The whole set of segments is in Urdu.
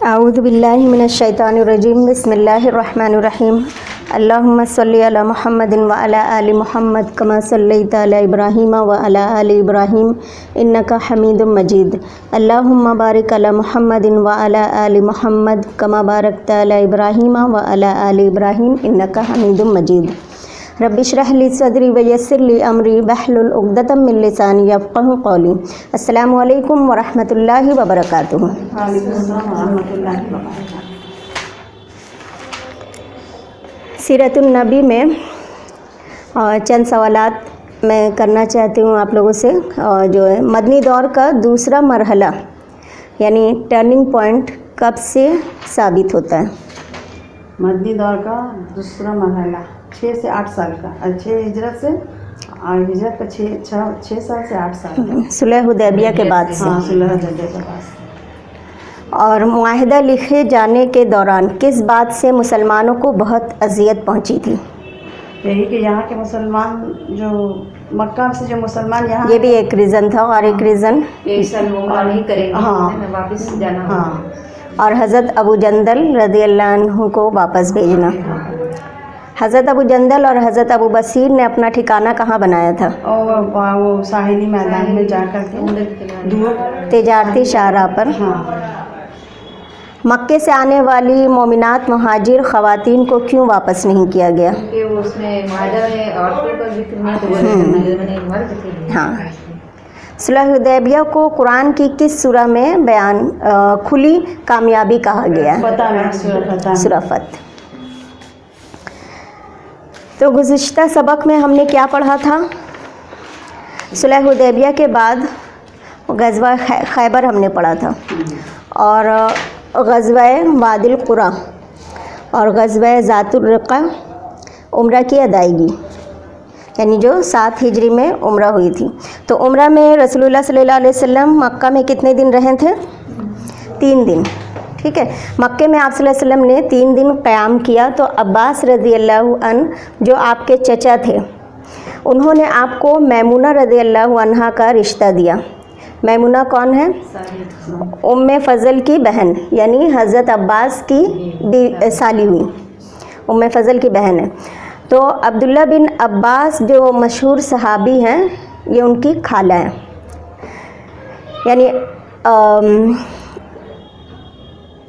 اعوذ باللہ من الشیطان الرجیم بسم اللہ الرحمن الرحیم اللہم صلی علی محمد وعلی آل محمد کما صلیت علی ابراہیم وعلی آل ابراہیم انک حمید مجید اللہم بارک علی محمد وعلی آل محمد کما بارکت علی ابراہیم وعلی آل ابراہیم انک حمید مجید رب اشرح لی صدری ویسر لی امری واحلل عقدۃ من لسانی یفقہوا قولی۔ السلام علیکم ورحمۃ اللہ وبرکاتہ۔ وعلیکم السلام ورحمۃ اللہ وبرکاتہ۔ سیرت النبی میں چند سوالات میں کرنا چاہتی ہوں آپ لوگوں سے، جو ہے مدنی دور کا دوسرا مرحلہ یعنی ٹرننگ پوائنٹ کب سے ثابت ہوتا ہے؟ مدنی دور کا دوسرا مرحلہ 6 سے 8 سال کا، 6 ہجرت سے، اور ہجرت کا 6 سال سے 8 سال کا، صلح حدیبیہ کے بعد سے۔ ہاں، صلح حدیبیہ کے بعد سے۔ اور معاہدہ لکھے جانے کے دوران کس بات سے مسلمانوں کو بہت اذیت پہنچی تھی؟ یہی کہ یہاں کے مسلمان جو مکہ سے جو مسلمان یہاں، یہ بھی ایک ریزن تھا، اور ایک ریزن نہیں کریں گے، ہاں، واپس جانا، ہاں، اور حضرت ابو جندل رضی اللہ عنہ کو واپس بھیجنا۔ حضرت ابو جندل اور حضرت ابو بصیر نے اپنا ٹھکانہ کہاں بنایا تھا؟ اور وہ ساحلی میدان میں جا کر کے دور تجارتی شاہراہ پر۔ ہاں، مکے سے آنے والی مومنات مہاجر خواتین کو کیوں واپس نہیں کیا گیا؟ کیونکہ اس میں معاہدہ میں عورتوں کا ذکر نہیں، تو وہ مرد تھے۔ ہاں، صلح حدیبیہ کو قرآن کی کس سورہ میں بیان کھلی کامیابی کہا گیا ہے؟ فتح میں، فتح میں۔ سورہ فتح۔ تو گزشتہ سبق میں ہم نے کیا پڑھا تھا؟ صلح حدیبیہ کے بعد غزوہ خیبر ہم نے پڑھا تھا، اور غزوہ وادی القریٰ اور غزوہ ذات الرقہ عمرہ کی ادائیگی، یعنی جو 7 ہجری میں عمرہ ہوئی تھی۔ تو عمرہ میں رسول اللہ صلی اللہ علیہ وسلم مکہ میں کتنے دن رہے تھے؟ 3 دن، ٹھیک ہے۔ مکے میں آپ صلی اللہ علیہ وسلم نے 3 دن قیام کیا، تو عباس رضی اللہ عنہ جو آپ کے چچا تھے، انہوں نے آپ کو میمونہ رضی اللہ عنہا کا رشتہ دیا۔ میمونہ کون ہے؟ ام فضل کی بہن، یعنی حضرت عباس کی سالی ہوئی، ام فضل کی بہن ہے۔ تو عبداللہ بن عباس جو مشہور صحابی ہیں، یہ ان کی خالہ ہیں، یعنی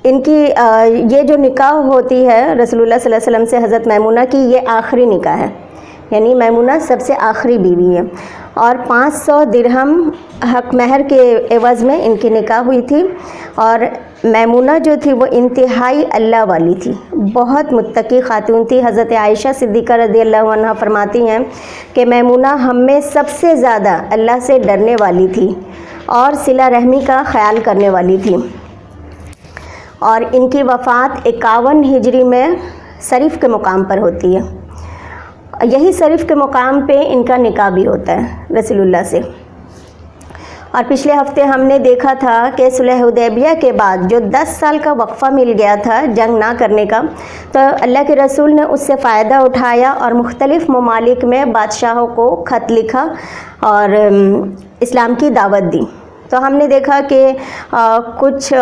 ان کی یہ جو نکاح ہوتی ہے رسول اللہ صلی اللہ علیہ وسلم سے حضرت میمونہ کی، یہ آخری نکاح ہے، یعنی میمونہ سب سے آخری بیوی ہے، اور 500 درہم حق مہر کے عوض میں ان کی نکاح ہوئی تھی۔ اور میمونہ جو تھی وہ انتہائی اللہ والی تھی، بہت متقی خاتون تھی۔ حضرت عائشہ صدیقہ رضی اللہ عنہا فرماتی ہیں کہ میمونہ ہم میں سب سے زیادہ اللہ سے ڈرنے والی تھی اور صلہ رحمی کا خیال کرنے والی تھی، اور ان کی وفات 51 ہجری میں صرف کے مقام پر ہوتی ہے۔ یہی صرف کے مقام پہ ان کا نکاح بھی ہوتا ہے رسول اللہ سے۔ اور پچھلے ہفتے ہم نے دیکھا تھا کہ صلح حدیبیہ کے بعد جو 10 سال کا وقفہ مل گیا تھا جنگ نہ کرنے کا، تو اللہ کے رسول نے اس سے فائدہ اٹھایا اور مختلف ممالک میں بادشاہوں کو خط لکھا اور اسلام کی دعوت دی۔ تو ہم نے دیکھا کہ کچھ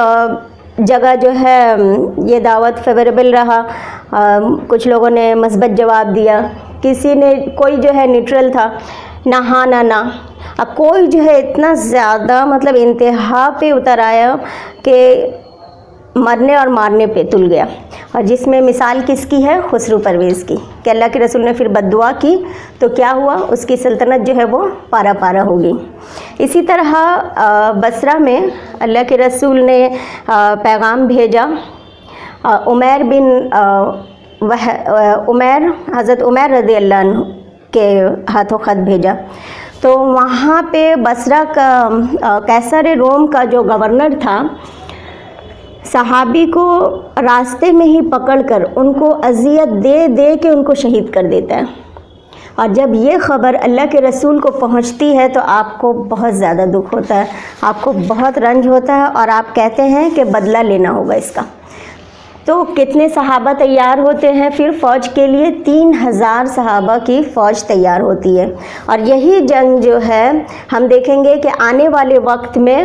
جگہ جو ہے یہ دعوت فیوریبل رہا، کچھ لوگوں نے مثبت جواب دیا، کسی نے، کوئی جو ہے نیوٹرل تھا، نہ ہاں نہ نہ، اب کوئی جو ہے اتنا زیادہ مطلب انتہا پہ اتر آیا کہ مرنے اور مارنے پہ تل گیا۔ اور جس میں مثال کس کی ہے؟ خسرو پرویز کی، کہ اللہ کے رسول نے پھر بد دعا کی تو کیا ہوا؟ اس کی سلطنت جو ہے وہ پارا پارا ہو گئی۔ اسی طرح بصرہ میں اللہ کے رسول نے پیغام بھیجا، حضرت عمیر رضی اللہ عنہ کے ہاتھوں خط بھیجا، تو وہاں پہ بصرہ کا قیصر روم کا جو گورنر تھا، صحابی کو راستے میں ہی پکڑ کر ان کو اذیت دے دے کے ان کو شہید کر دیتا ہے۔ اور جب یہ خبر اللہ کے رسول کو پہنچتی ہے تو آپ کو بہت زیادہ دکھ ہوتا ہے، آپ کو بہت رنج ہوتا ہے، اور آپ کہتے ہیں کہ بدلہ لینا ہوگا اس کا۔ تو کتنے صحابہ تیار ہوتے ہیں پھر فوج کے لیے؟ 3000 صحابہ کی فوج تیار ہوتی ہے۔ اور یہی جنگ جو ہے ہم دیکھیں گے کہ آنے والے وقت میں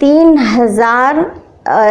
3000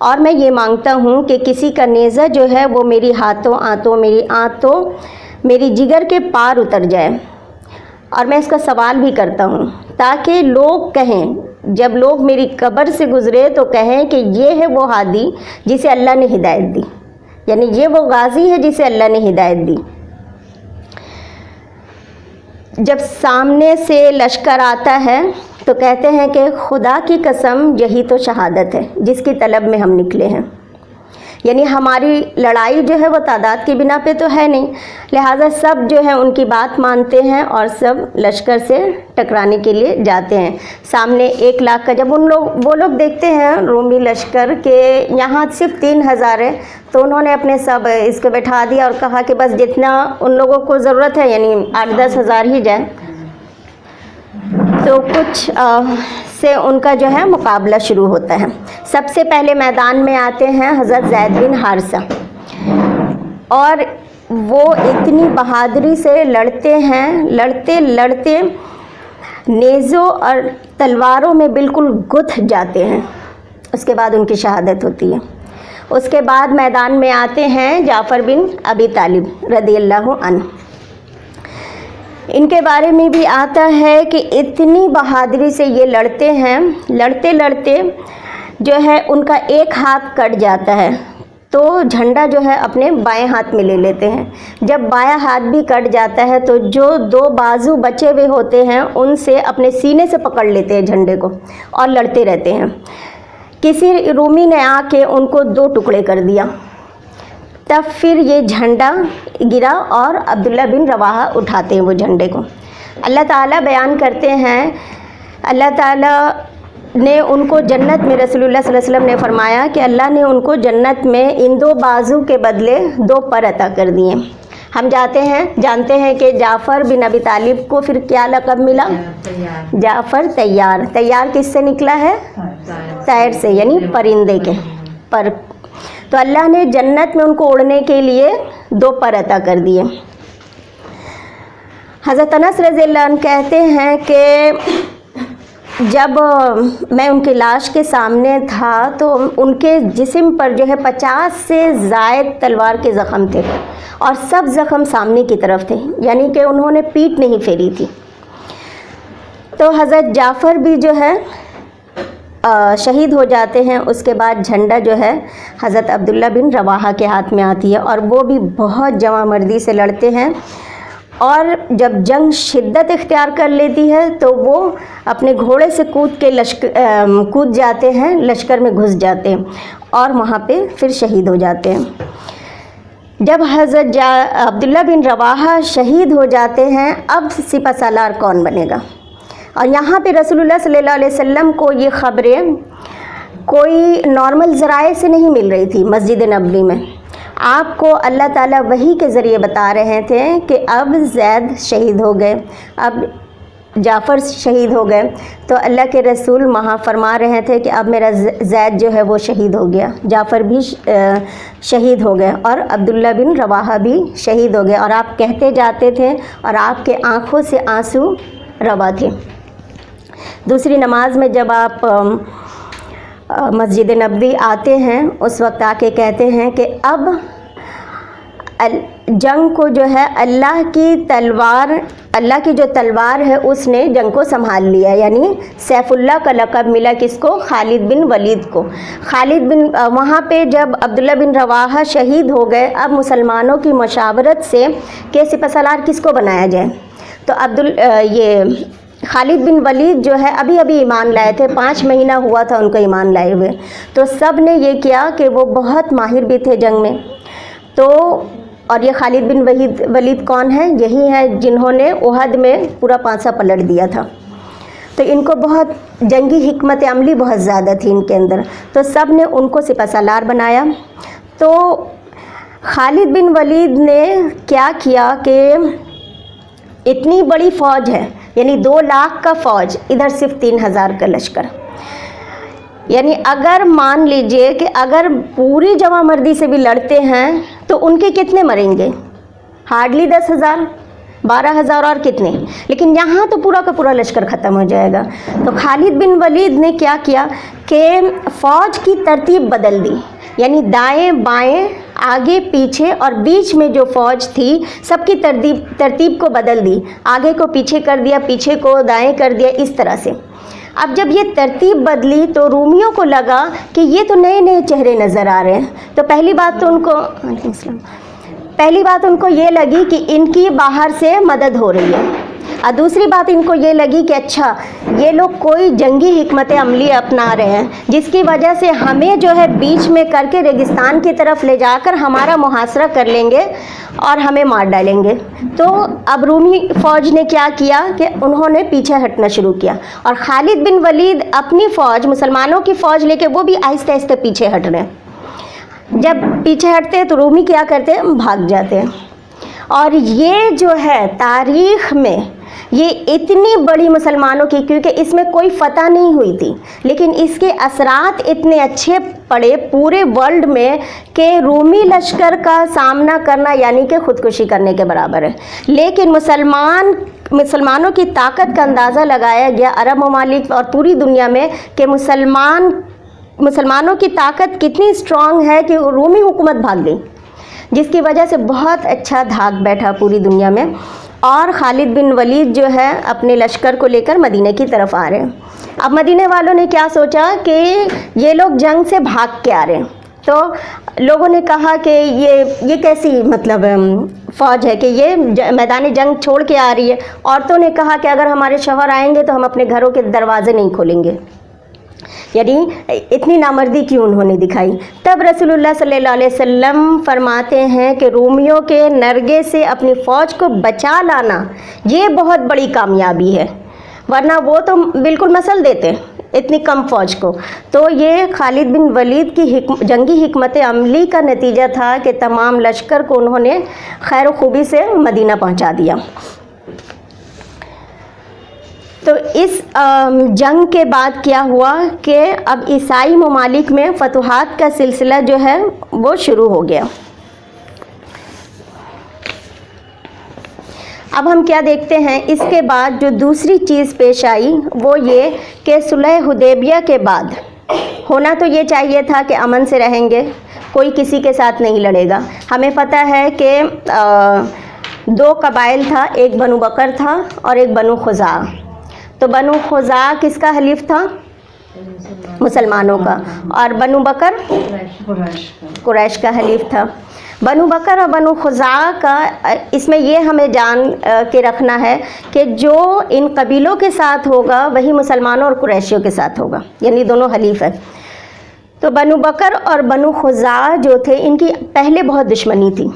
اور میں یہ مانگتا ہوں کہ کسی کا نیزہ جو ہے وہ میری ہاتھوں آنتوں میری آنتوں میری جگر کے پار اتر جائے، اور میں اس کا سوال بھی کرتا ہوں تاکہ لوگ کہیں، جب لوگ میری قبر سے گزرے تو کہیں کہ یہ ہے وہ ہادی جسے اللہ نے ہدایت دی، یعنی یہ وہ غازی ہے جسے اللہ نے ہدایت دی۔ جب سامنے سے لشکر آتا ہے تو کہتے ہیں کہ خدا کی قسم یہی تو شہادت ہے جس کی طلب میں ہم نکلے ہیں، یعنی ہماری لڑائی جو ہے وہ تعداد کی بنا پہ تو ہے نہیں، لہٰذا سب جو ہے ان کی بات مانتے ہیں اور سب لشکر سے ٹکرانے کے لیے جاتے ہیں۔ سامنے 1 لاکھ کا جب وہ لوگ دیکھتے ہیں رومی لشکر کہ یہاں صرف 3000 ہے، تو انہوں نے اپنے سب اس کو بٹھا دیا اور کہا کہ بس جتنا ان لوگوں کو ضرورت ہے یعنی 8-10 ہزار ہی جائے، تو کچھ سے ان کا جو ہے مقابلہ شروع ہوتا ہے۔ سب سے پہلے میدان میں آتے ہیں حضرت زید بن حارثہ، اور وہ اتنی بہادری سے لڑتے ہیں، لڑتے لڑتے نیزوں اور تلواروں میں بالکل گتھ جاتے ہیں، اس کے بعد ان کی شہادت ہوتی ہے۔ اس کے بعد میدان میں آتے ہیں جعفر بن ابی طالب رضی اللہ عنہ، ان کے بارے میں بھی آتا ہے کہ اتنی بہادری سے یہ لڑتے ہیں، لڑتے لڑتے جو ہے ان کا ایک ہاتھ کٹ جاتا ہے تو جھنڈا جو ہے اپنے بائیں ہاتھ میں لے لیتے ہیں۔ جب بایاں ہاتھ بھی کٹ جاتا ہے تو جو 2 بازو بچے ہوئے ہوتے ہیں ان سے اپنے سینے سے پکڑ لیتے ہیں جھنڈے کو اور لڑتے رہتے ہیں۔ کسی رومی نے آ کے ان کو 2 ٹکڑے کر دیا، تب پھر یہ جھنڈا گرا اور عبداللہ بن رواحہ اٹھاتے ہیں وہ جھنڈے کو۔ اللہ تعالیٰ بیان کرتے ہیں، اللہ تعالیٰ نے ان کو جنت میں، رسول اللہ صلی اللہ علیہ وسلم نے فرمایا کہ اللہ نے ان کو جنت میں ان 2 بازو کے بدلے 2 پر عطا کر دیے۔ ہم جانتے ہیں کہ جعفر بن ابی طالب کو پھر کیا لقب ملا؟ جعفر طیار۔ طیار کس سے نکلا ہے؟ طیر سے، یعنی پرندے کے پر۔ تو اللہ نے جنت میں ان کو اڑنے کے لیے 2 پر عطا کر دیے۔ حضرت انس رضی اللہ عنہ کہتے ہیں کہ جب میں ان کی لاش کے سامنے تھا تو ان کے جسم پر جو ہے 50 سے زائد تلوار کے زخم تھے، اور سب زخم سامنے کی طرف تھے، یعنی کہ انہوں نے پیٹھ نہیں پھیری تھی۔ تو حضرت جعفر بھی جو ہے شہید ہو جاتے ہیں۔ اس کے بعد جھنڈا جو ہے حضرت عبداللہ بن رواحہ کے ہاتھ میں آتی ہے، اور وہ بھی بہت جواں مردی سے لڑتے ہیں، اور جب جنگ شدت اختیار کر لیتی ہے تو وہ اپنے گھوڑے سے کود جاتے ہیں، لشکر میں گھس جاتے ہیں اور وہاں پہ پھر شہید ہو جاتے ہیں۔ جب حضرت عبداللہ بن رواحہ شہید ہو جاتے ہیں، اب سپہ سالار کون بنے گا؟ اور یہاں پہ رسول اللہ صلی اللہ علیہ وسلم کو یہ خبریں کوئی نارمل ذرائع سے نہیں مل رہی تھی۔ مسجد نبوی میں آپ کو اللہ تعالیٰ وحی کے ذریعے بتا رہے تھے کہ اب زید شہید ہو گئے، اب جعفر شہید ہو گئے، تو اللہ کے رسول وہاں فرما رہے تھے کہ اب میرا زید جو ہے وہ شہید ہو گیا، جعفر بھی شہید ہو گئے، اور عبداللہ بن رواحہ بھی شہید ہو گئے، اور آپ کہتے جاتے تھے اور آپ کے آنکھوں سے آنسو روا تھے۔ دوسری نماز میں جب آپ مسجد نبوی آتے ہیں اس وقت آ کے کہتے ہیں کہ اب جنگ کو جو ہے اللہ کی جو تلوار ہے اس نے جنگ کو سنبھال لیا، یعنی سیف اللہ کا لقب ملا کس کو؟ خالد بن ولید کو۔ وہاں پہ جب عبداللہ بن رواحہ شہید ہو گئے، اب مسلمانوں کی مشاورت سے کہ سپہ سالار کس کو بنایا جائے، تو خالد بن ولید جو ہے ابھی ایمان لائے تھے، 5 مہینہ ہوا تھا ان کو ایمان لائے ہوئے، تو سب نے یہ کیا کہ وہ بہت ماہر بھی تھے جنگ میں، اور یہ خالد بن ولید کون ہے؟ یہی ہے جنہوں نے احد میں پورا پانسا پلٹ دیا تھا، تو ان کو بہت جنگی حکمت عملی بہت زیادہ تھی ان کے اندر، تو سب نے ان کو سپہ سالار بنایا۔ تو خالد بن ولید نے کیا کیا کہ اتنی بڑی فوج ہے، یعنی 2 لاکھ کا فوج، ادھر صرف 3000 کا لشکر، یعنی اگر مان لیجئے کہ اگر پوری جوان مردی سے بھی لڑتے ہیں تو ان کے کتنے مریں گے؟ ہارڈلی 10,000، 12,000 اور کتنے, لیکن یہاں تو پورا کا پورا لشکر ختم ہو جائے گا. تو خالد بن ولید نے کیا کیا کہ فوج کی ترتیب بدل دی, یعنی دائیں بائیں آگے پیچھے اور بیچ میں جو فوج تھی سب کی ترتیب کو بدل دی, آگے کو پیچھے کر دیا, پیچھے کو دائیں کر دیا, اس طرح سے. اب جب یہ ترتیب بدلی تو رومیوں کو لگا کہ یہ تو نئے نئے چہرے نظر آ رہے ہیں. تو پہلی بات ان کو یہ لگی کہ ان کی باہر سے مدد ہو رہی ہے, اور دوسری بات ان کو یہ لگی کہ اچھا یہ لوگ کوئی جنگی حکمت عملی اپنا رہے ہیں جس کی وجہ سے ہمیں جو ہے بیچ میں کر کے ریگستان کی طرف لے جا کر ہمارا محاصرہ کر لیں گے اور ہمیں مار ڈالیں گے. تو اب رومی فوج نے کیا کیا کہ انہوں نے پیچھے ہٹنا شروع کیا, اور خالد بن ولید اپنی فوج, مسلمانوں کی فوج لے کے وہ بھی آہستہ آہستہ پیچھے ہٹ رہے ہیں. جب پیچھے ہٹتے ہیں تو رومی کیا کرتے ہیں, بھاگ جاتے ہیں. اور یہ جو ہے تاریخ میں یہ اتنی بڑی مسلمانوں کی, کیونکہ اس میں کوئی فتح نہیں ہوئی تھی, لیکن اس کے اثرات اتنے اچھے پڑے پورے ورلڈ میں کہ رومی لشکر کا سامنا کرنا یعنی کہ خودکشی کرنے کے برابر ہے. لیکن مسلمانوں کی طاقت کا اندازہ لگایا گیا عرب ممالک اور پوری دنیا میں کہ مسلمانوں کی طاقت کتنی اسٹرانگ ہے کہ رومی حکومت بھاگ گئی, جس کی وجہ سے بہت اچھا دھاک بیٹھا پوری دنیا میں. اور خالد بن ولید جو ہے اپنے لشکر کو لے کر مدینہ کی طرف آ رہے ہیں. اب مدینہ والوں نے کیا سوچا کہ یہ لوگ جنگ سے بھاگ کے آ رہے ہیں, تو لوگوں نے کہا کہ یہ کیسی مطلب فوج ہے کہ یہ میدان جنگ چھوڑ کے آ رہی ہے. عورتوں نے کہا کہ اگر ہمارے شوہر آئیں گے تو ہم اپنے گھروں کے دروازے نہیں کھولیں گے, یعنی اتنی نامردی کیوں انہوں نے دکھائی. تب رسول اللہ صلی اللہ علیہ وسلم فرماتے ہیں کہ رومیوں کے نرگے سے اپنی فوج کو بچا لانا یہ بہت بڑی کامیابی ہے, ورنہ وہ تو بالکل مسل دیتے اتنی کم فوج کو. تو یہ خالد بن ولید کی جنگی حکمت عملی کا نتیجہ تھا کہ تمام لشکر کو انہوں نے خیر و خوبی سے مدینہ پہنچا دیا. تو اس جنگ کے بعد کیا ہوا کہ اب عیسائی ممالک میں فتوحات کا سلسلہ جو ہے وہ شروع ہو گیا. اب ہم کیا دیکھتے ہیں, اس کے بعد جو دوسری چیز پیش آئی وہ یہ کہ صلح حدیبیہ کے بعد ہونا تو یہ چاہیے تھا کہ امن سے رہیں گے, کوئی کسی کے ساتھ نہیں لڑے گا. ہمیں پتہ ہے کہ دو قبائل تھا, ایک بنو بکر تھا اور ایک بنو خزاع. تو بنو خزاع کس کا حلیف تھا, مسلمانوں کا, اور بنو بکر قریش کا حلیف تھا. بنو بکر اور بنو خزاع کا اس میں یہ ہمیں جان کے رکھنا ہے کہ جو ان قبیلوں کے ساتھ ہوگا وہی مسلمانوں اور قریشیوں کے ساتھ ہوگا, یعنی دونوں حلیف ہیں. تو بنو بکر اور بنو خزاع جو تھے ان کی پہلے بہت دشمنی تھی.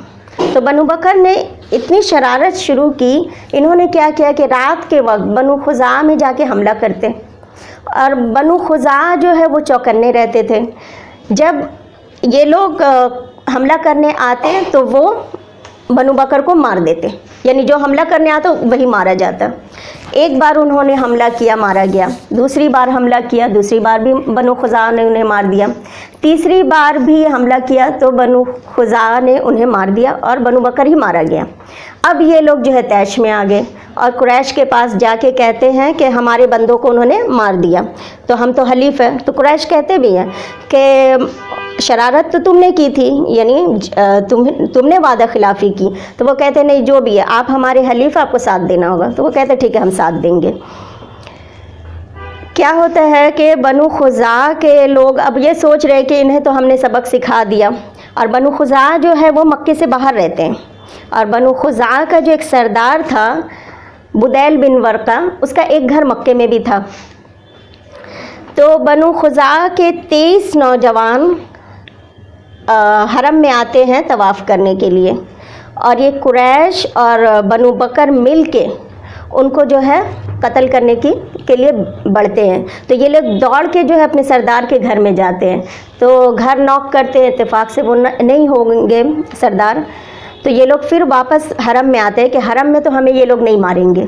تو بنو بکر نے اتنی شرارت شروع کی, انہوں نے کیا کیا کہ رات کے وقت بنو خزاع میں جا کے حملہ کرتے, اور بنو خزاع جو ہے وہ چوکنے رہتے تھے. جب یہ لوگ حملہ کرنے آتے تو وہ بنو بکر کو مار دیتے, یعنی جو حملہ کرنے آتا وہی مارا جاتا. ایک بار انہوں نے حملہ کیا, مارا گیا. دوسری بار حملہ کیا, دوسری بار بھی بنو خزاع نے انہیں مار دیا. تیسری بار بھی حملہ کیا تو بنو خزاع نے انہیں مار دیا اور بنو بکر ہی مارا گیا. اب یہ لوگ جو ہے طیش میں آ گئے اور قریش کے پاس جا کے کہتے ہیں کہ ہمارے بندوں کو انہوں نے مار دیا, تو ہم تو حلیف ہیں. تو قریش کہتے بھی ہیں کہ شرارت تو تم نے کی تھی, یعنی تم نے وعدہ خلافی کی. تو وہ کہتے نہیں, جو بھی ہے آپ ہمارے حلیف, آپ کو ساتھ دینا ہوگا. تو وہ کہتے ٹھیک ہے ہم ساتھ دیں گے. کیا ہوتا ہے کہ بنو خزاع کے لوگ اب یہ سوچ رہے کہ انہیں تو ہم نے سبق سکھا دیا, اور بنو خزاع جو ہے وہ مکے سے باہر رہتے ہیں, اور بنو خزاع کا جو ایک سردار تھا بدیل بن ورقہ, اس کا ایک گھر مکے میں بھی تھا. تو بنو خزاع کے 23 نوجوان حرم میں آتے ہیں طواف کرنے کے لیے, اور یہ قریش اور بنو بکر مل کے ان کو جو ہے قتل کرنے کے لیے بڑھتے ہیں. تو یہ لوگ دوڑ کے جو ہے اپنے سردار کے گھر میں جاتے ہیں, تو گھر نوک کرتے ہیں, اتفاق سے وہ نہیں ہوں گے سردار. تو یہ لوگ پھر واپس حرم میں آتے ہیں کہ حرم میں تو ہمیں یہ لوگ نہیں ماریں گے.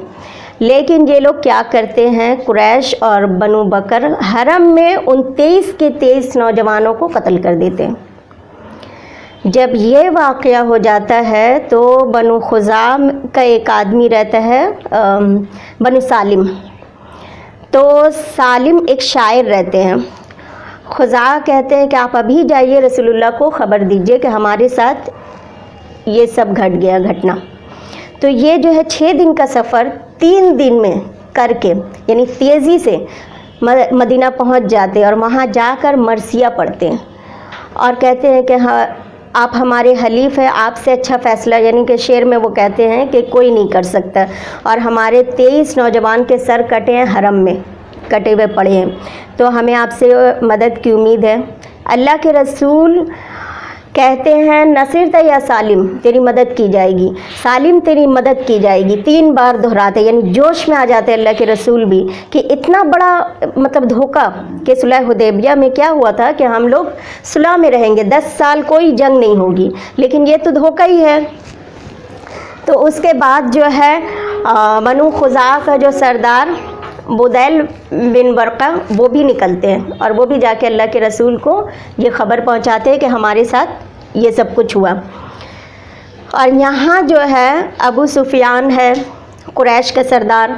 لیکن یہ لوگ کیا کرتے ہیں, قریش اور بنو بکر حرم میں ان 23 کے 23 نوجوانوں کو قتل کر دیتے ہیں. جب یہ واقعہ ہو جاتا ہے تو بنو خزام کا ایک آدمی رہتا ہے بنو سالم، تو سالم ایک شاعر رہتے ہیں. خزاع کہتے ہیں کہ آپ ابھی جائیے رسول اللہ کو خبر دیجئے کہ ہمارے ساتھ یہ سب گھٹ گیا گھٹنا. تو یہ جو ہے 6 دن کا سفر 3 دن میں کر کے یعنی تیزی سے مدینہ پہنچ جاتے ہیں اور وہاں جا کر مرثیہ پڑھتے ہیں اور کہتے ہیں کہ ہاں آپ ہمارے حلیف ہیں، آپ سے اچھا فیصلہ، یعنی کہ شعر میں وہ کہتے ہیں کہ کوئی نہیں کر سکتا، اور ہمارے 23 نوجوان کے سر کٹے ہیں حرم میں، کٹے ہوئے پڑے ہیں، تو ہمیں آپ سے مدد کی امید ہے. اللہ کے رسول کہتے ہیں نصرت یا سالم، تیری مدد کی جائے گی، سالم تیری مدد کی جائے گی. 3 بار دہراتے، یعنی جوش میں آ جاتے اللہ کے رسول بھی کہ اتنا بڑا مطلب دھوکہ کہ صلح حدیبیہ میں کیا ہوا تھا کہ ہم لوگ صلح میں رہیں گے، 10 سال کوئی جنگ نہیں ہوگی، لیکن یہ تو دھوکہ ہی ہے. تو اس کے بعد جو ہے بنو خزاع کا جو سردار بدیل بن ورقہ وہ بھی نکلتے ہیں اور وہ بھی جا کے اللہ کے رسول کو یہ خبر پہنچاتے ہیں کہ ہمارے ساتھ یہ سب کچھ ہوا. اور یہاں جو ہے ابو سفیان ہے قریش کا سردار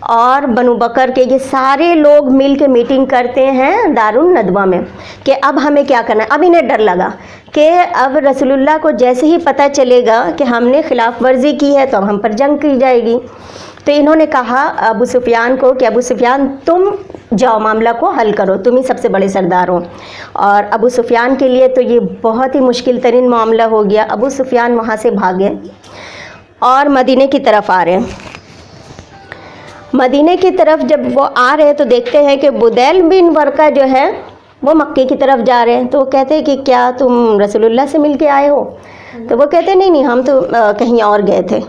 اور بنو بکر کے، یہ سارے لوگ مل کے میٹنگ کرتے ہیں دارالندوہ میں کہ اب ہمیں کیا کرنا ہے. اب انہیں ڈر لگا کہ اب رسول اللہ کو جیسے ہی پتہ چلے گا کہ ہم نے خلاف ورزی کی ہے تو اب ہم پر جنگ کی جائے گی. تو انہوں نے کہا ابو سفیان کو کہ ابو سفیان تم جاؤ معاملہ کو حل کرو، تم ہی سب سے بڑے سردار ہو. اور ابو سفیان کے لیے تو یہ بہت ہی مشکل ترین معاملہ ہو گیا. ابو سفیان وہاں سے بھاگے اور مدینے کی طرف آ رہے ہیں. مدینے کی طرف جب وہ آ رہے ہیں تو دیکھتے ہیں کہ بدیل بن ورقہ جو ہے وہ مکے کی طرف جا رہے ہیں. تو وہ کہتے ہیں کہ کیا تم رسول اللہ سے مل کے آئے ہو؟ تو وہ کہتے ہیں نہیں ہم تو کہیں اور گئے تھے.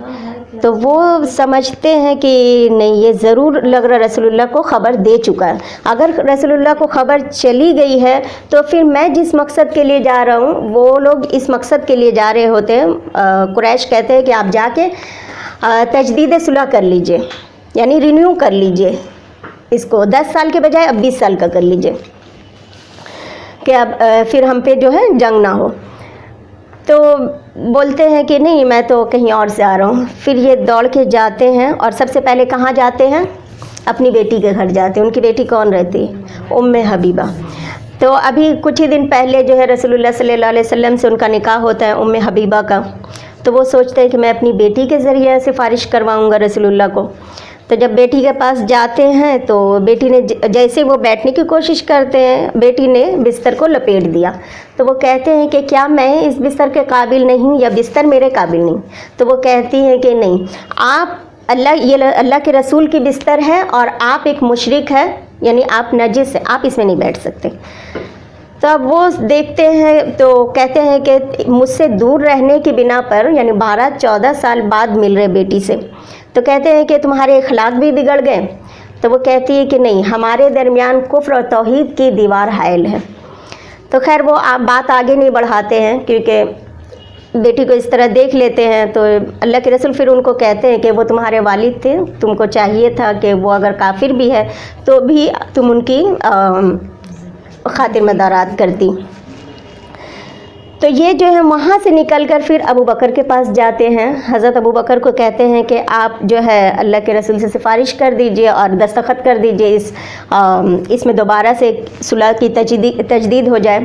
تو وہ سمجھتے ہیں کہ نہیں یہ ضرور لگ رہا رسول اللہ کو خبر دے چکا ہے. اگر رسول اللہ کو خبر چلی گئی ہے تو پھر میں جس مقصد کے لیے جا رہا ہوں وہ لوگ اس مقصد کے لیے جا رہے ہوتے ہیں. قریش کہتے ہیں کہ آپ جا کے تجدید صلح کر لیجئے، یعنی رینیو کر لیجئے اس کو، 10 سال کے بجائے اب 20 سال کا کر لیجئے کہ اب پھر ہم پہ جو ہے جنگ نہ ہو. تو بولتے ہیں کہ نہیں میں تو کہیں اور سے آ رہا ہوں. پھر یہ دوڑ کے جاتے ہیں اور سب سے پہلے کہاں جاتے ہیں؟ اپنی بیٹی کے گھر جاتے ہیں. ان کی بیٹی کون رہتی ہے؟ ام حبیبہ. تو ابھی کچھ ہی دن پہلے جو ہے رسول اللہ صلی اللہ علیہ وسلم سے ان کا نکاح ہوتا ہے ام حبیبہ کا. تو وہ سوچتے ہیں کہ میں اپنی بیٹی کے ذریعے سفارش کرواؤں گا رسول اللہ کو. تو جب بیٹی کے پاس جاتے ہیں تو بیٹی نے جیسے وہ بیٹھنے کی کوشش کرتے ہیں بیٹی نے بستر کو لپیٹ دیا. تو وہ کہتے ہیں کہ کیا میں اس بستر کے قابل نہیں یا بستر میرے قابل نہیں؟ تو وہ کہتی ہیں کہ نہیں، آپ اللہ کے رسول کی بستر ہے اور آپ ایک مشرک ہے، یعنی آپ نجس ہے، آپ اس میں نہیں بیٹھ سکتے. تو اب وہ دیکھتے ہیں تو کہتے ہیں کہ مجھ سے دور رہنے کی بنا پر، یعنی 12-14 سال بعد مل رہے بیٹی سے، تو کہتے ہیں کہ تمہارے اخلاق بھی بگڑ گئے. تو وہ کہتی ہے کہ نہیں، ہمارے درمیان کفر اور توحید کی دیوار حائل ہے. تو خیر وہ بات آگے نہیں بڑھاتے ہیں کیونکہ بیٹی کو اس طرح دیکھ لیتے ہیں. تو اللہ کے رسول پھر ان کو کہتے ہیں کہ وہ تمہارے والد تھے، تم کو چاہیے تھا کہ وہ اگر کافر بھی ہے تو بھی تم ان کی خاطر مدارات کرتی. تو یہ جو ہے وہاں سے نکل کر پھر ابو بکر کے پاس جاتے ہیں. حضرت ابو بکر کو کہتے ہیں کہ آپ جو ہے اللہ کے رسول سے سفارش کر دیجئے اور دستخط کر دیجئے اس میں دوبارہ سے صلح کی تجدید ہو جائے.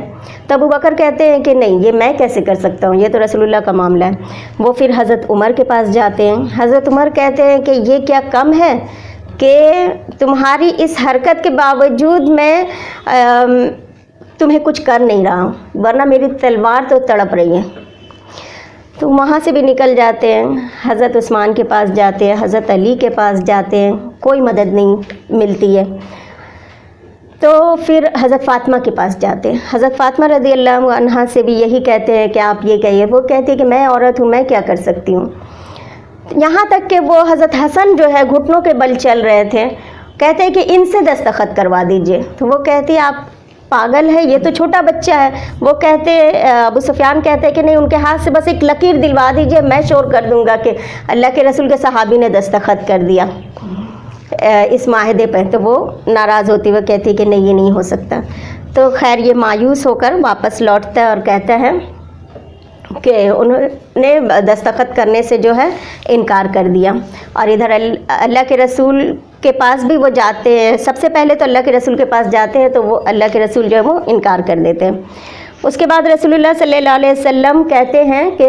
تو ابو بکر کہتے ہیں کہ نہیں، یہ میں کیسے کر سکتا ہوں، یہ تو رسول اللہ کا معاملہ ہے. وہ پھر حضرت عمر کے پاس جاتے ہیں. حضرت عمر کہتے ہیں کہ یہ کیا کم ہے کہ تمہاری اس حرکت کے باوجود میں تمہیں کچھ کر نہیں رہا ہوں، ورنہ میری تلوار تو تڑپ رہی ہے. تو وہاں سے بھی نکل جاتے ہیں. حضرت عثمان کے پاس جاتے ہیں، حضرت علی کے پاس جاتے ہیں، کوئی مدد نہیں ملتی ہے. تو پھر حضرت فاطمہ کے پاس جاتے ہیں. حضرت فاطمہ رضی اللہ عنہا سے بھی یہی کہتے ہیں کہ آپ یہ کہیے. وہ کہتی ہے کہ میں عورت ہوں، میں کیا کر سکتی ہوں. یہاں تک کہ وہ حضرت حسن جو ہے گھٹنوں کے بل چل رہے تھے، کہتے ہیں کہ ان سے دستخط کروا دیجئے. تو وہ کہتی ہے آپ پاگل ہے، یہ تو چھوٹا بچہ ہے. وہ کہتے ابو سفیان کہتے ہیں کہ نہیں، ان کے ہاتھ سے بس ایک لکیر دلوا دیجئے، میں شور کر دوں گا کہ اللہ کے رسول کے صحابی نے دستخط کر دیا اس معاہدے پہ. تو وہ ناراض ہوتی ہوئے کہتی کہ نہیں، یہ نہیں ہو سکتا. تو خیر یہ مایوس ہو کر واپس لوٹتا ہے اور کہتا ہے کہ انہوں نے دستخط کرنے سے جو ہے انکار کر دیا. اور ادھر اللہ کے رسول کے پاس بھی وہ جاتے ہیں، سب سے پہلے تو اللہ کے رسول کے پاس جاتے ہیں تو وہ اللہ کے رسول جو ہے وہ انکار کر دیتے ہیں. اس کے بعد رسول اللہ صلی اللہ علیہ وسلم کہتے ہیں کہ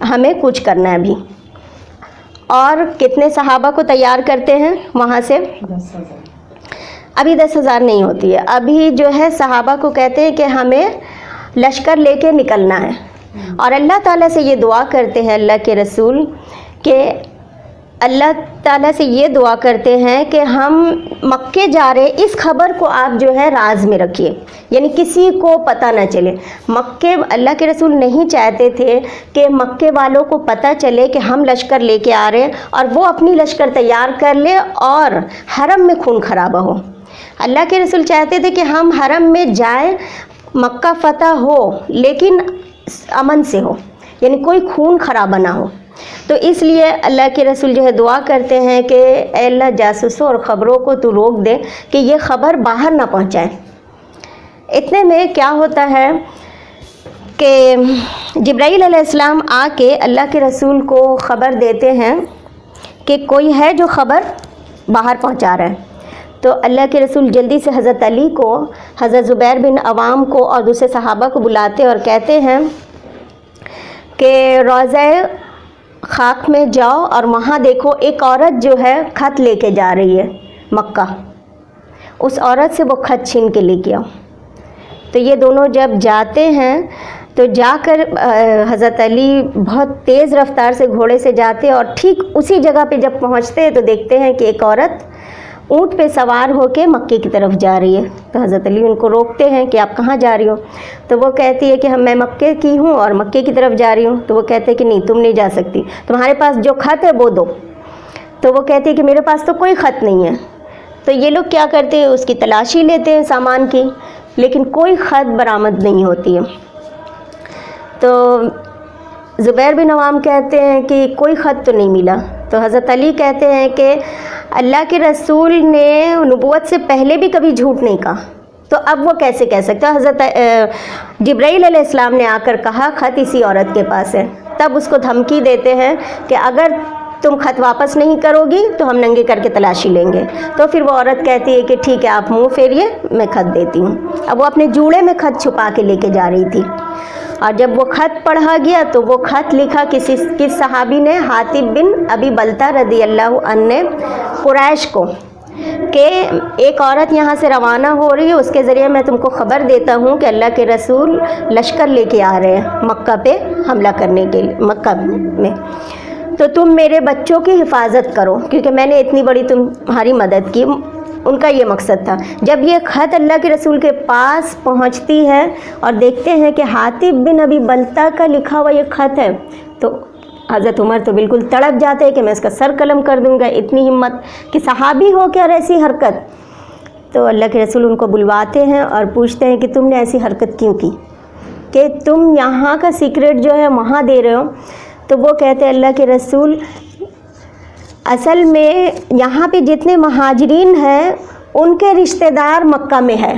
ہمیں کچھ کرنا ہے ابھی. اور کتنے صحابہ کو تیار کرتے ہیں وہاں سے؟ 10,000. ابھی 10,000 نہیں ہوتی ہے، ابھی جو ہے صحابہ کو کہتے ہیں کہ ہمیں لشکر لے کے نکلنا ہے. اور اللہ تعالیٰ سے یہ دعا کرتے ہیں اللہ کے رسول کہ اللہ تعالیٰ سے یہ دعا کرتے ہیں کہ ہم مکے جا رہے، اس خبر کو آپ جو ہے راز میں رکھیے، یعنی کسی کو پتہ نہ چلے. مکے اللہ کے رسول نہیں چاہتے تھے کہ مکے والوں کو پتہ چلے کہ ہم لشکر لے کے آ رہے ہیں اور وہ اپنی لشکر تیار کر لے اور حرم میں خون خرابہ ہو. اللہ کے رسول چاہتے تھے کہ ہم حرم میں جائیں، مکہ فتح ہو لیکن امن سے ہو، یعنی کوئی خون خرابہ نہ ہو. تو اس لیے اللہ کے رسول جو ہے دعا کرتے ہیں کہ اے اللہ جاسوسوں اور خبروں کو تو روک دے کہ یہ خبر باہر نہ پہنچائے. اتنے میں کیا ہوتا ہے کہ جبرائیل علیہ السلام آ کے اللہ کے رسول کو خبر دیتے ہیں کہ کوئی ہے جو خبر باہر پہنچا رہا ہے. تو اللہ کے رسول جلدی سے حضرت علی کو، حضرت زبیر بن عوام کو اور دوسرے صحابہ کو بلاتے اور کہتے ہیں کہ روضہ خاک میں جاؤ اور وہاں دیکھو ایک عورت جو ہے خط لے کے جا رہی ہے مکہ، اس عورت سے وہ خط چھین کے لے کے آؤ. تو یہ دونوں جب جاتے ہیں تو جا کر حضرت علی بہت تیز رفتار سے گھوڑے سے جاتے اور ٹھیک اسی جگہ پہ جب پہنچتے ہیں تو دیکھتے ہیں کہ ایک عورت اونٹ پہ سوار ہو کے مکے کی طرف جا رہی ہے. تو حضرت علی ان کو روکتے ہیں کہ آپ کہاں جا رہی ہو؟ تو وہ کہتی ہے کہ میں مکے کی ہوں اور مکے کی طرف جا رہی ہوں. تو وہ کہتے ہیں کہ نہیں، تم نہیں جا سکتی، تمہارے پاس جو خط ہے وہ دو. تو وہ کہتی ہے کہ میرے پاس تو کوئی خط نہیں ہے. تو یہ لوگ کیا کرتے ہیں، اس کی تلاشی لیتے ہیں سامان کی، لیکن کوئی خط برآمد نہیں ہوتی ہے. تو زبیر بن عوام کہتے ہیں کہ کوئی خط تو نہیں ملا. تو حضرت علی کہتے ہیں کہ اللہ کے رسول نے نبوت سے پہلے بھی کبھی جھوٹ نہیں کہا، تو اب وہ کیسے کہہ سکتا؟ حضرت جبرائیل علیہ السلام نے آ کر کہا خط اسی عورت کے پاس ہے. تب اس کو دھمکی دیتے ہیں کہ اگر تم خط واپس نہیں کرو گی تو ہم ننگے کر کے تلاشی لیں گے. تو پھر وہ عورت کہتی ہے کہ ٹھیک ہے آپ منہ پھیریے، میں خط دیتی ہوں. اب وہ اپنے جوڑے میں خط چھپا کے لے کے جا رہی تھی. اور جب وہ خط پڑھا گیا تو وہ خط لکھا کس صحابی نے، حاطب بن ابی بلتہ رضی اللہ عنہ نے قریش کو، کہ ایک عورت یہاں سے روانہ ہو رہی ہے، اس کے ذریعے میں تم کو خبر دیتا ہوں کہ اللہ کے رسول لشکر لے کے آ رہے ہیں مکہ پہ حملہ کرنے کے لیے مکہ میں. تو تم میرے بچوں کی حفاظت کرو کیونکہ میں نے اتنی بڑی تمہاری مدد کی. ان کا یہ مقصد تھا. جب یہ خط اللہ کے رسول کے پاس پہنچتی ہے اور دیکھتے ہیں کہ حاطب بن ابی بلتہ کا لکھا ہوا یہ خط ہے تو حضرت عمر تو بالکل تڑپ جاتے ہیں کہ میں اس کا سر قلم کر دوں گا. اتنی ہمت کہ صحابی ہو کیا ایسی حرکت. تو اللہ کے رسول ان کو بلواتے ہیں اور پوچھتے ہیں کہ تم نے ایسی حرکت کیوں کی، کہ تم یہاں کا سیکریٹ جو ہے وہاں دے رہے ہو. تو وہ کہتے ہیں اللہ کے رسول اصل میں یہاں پہ جتنے مہاجرین ہیں ان کے رشتہ دار مکہ میں ہے،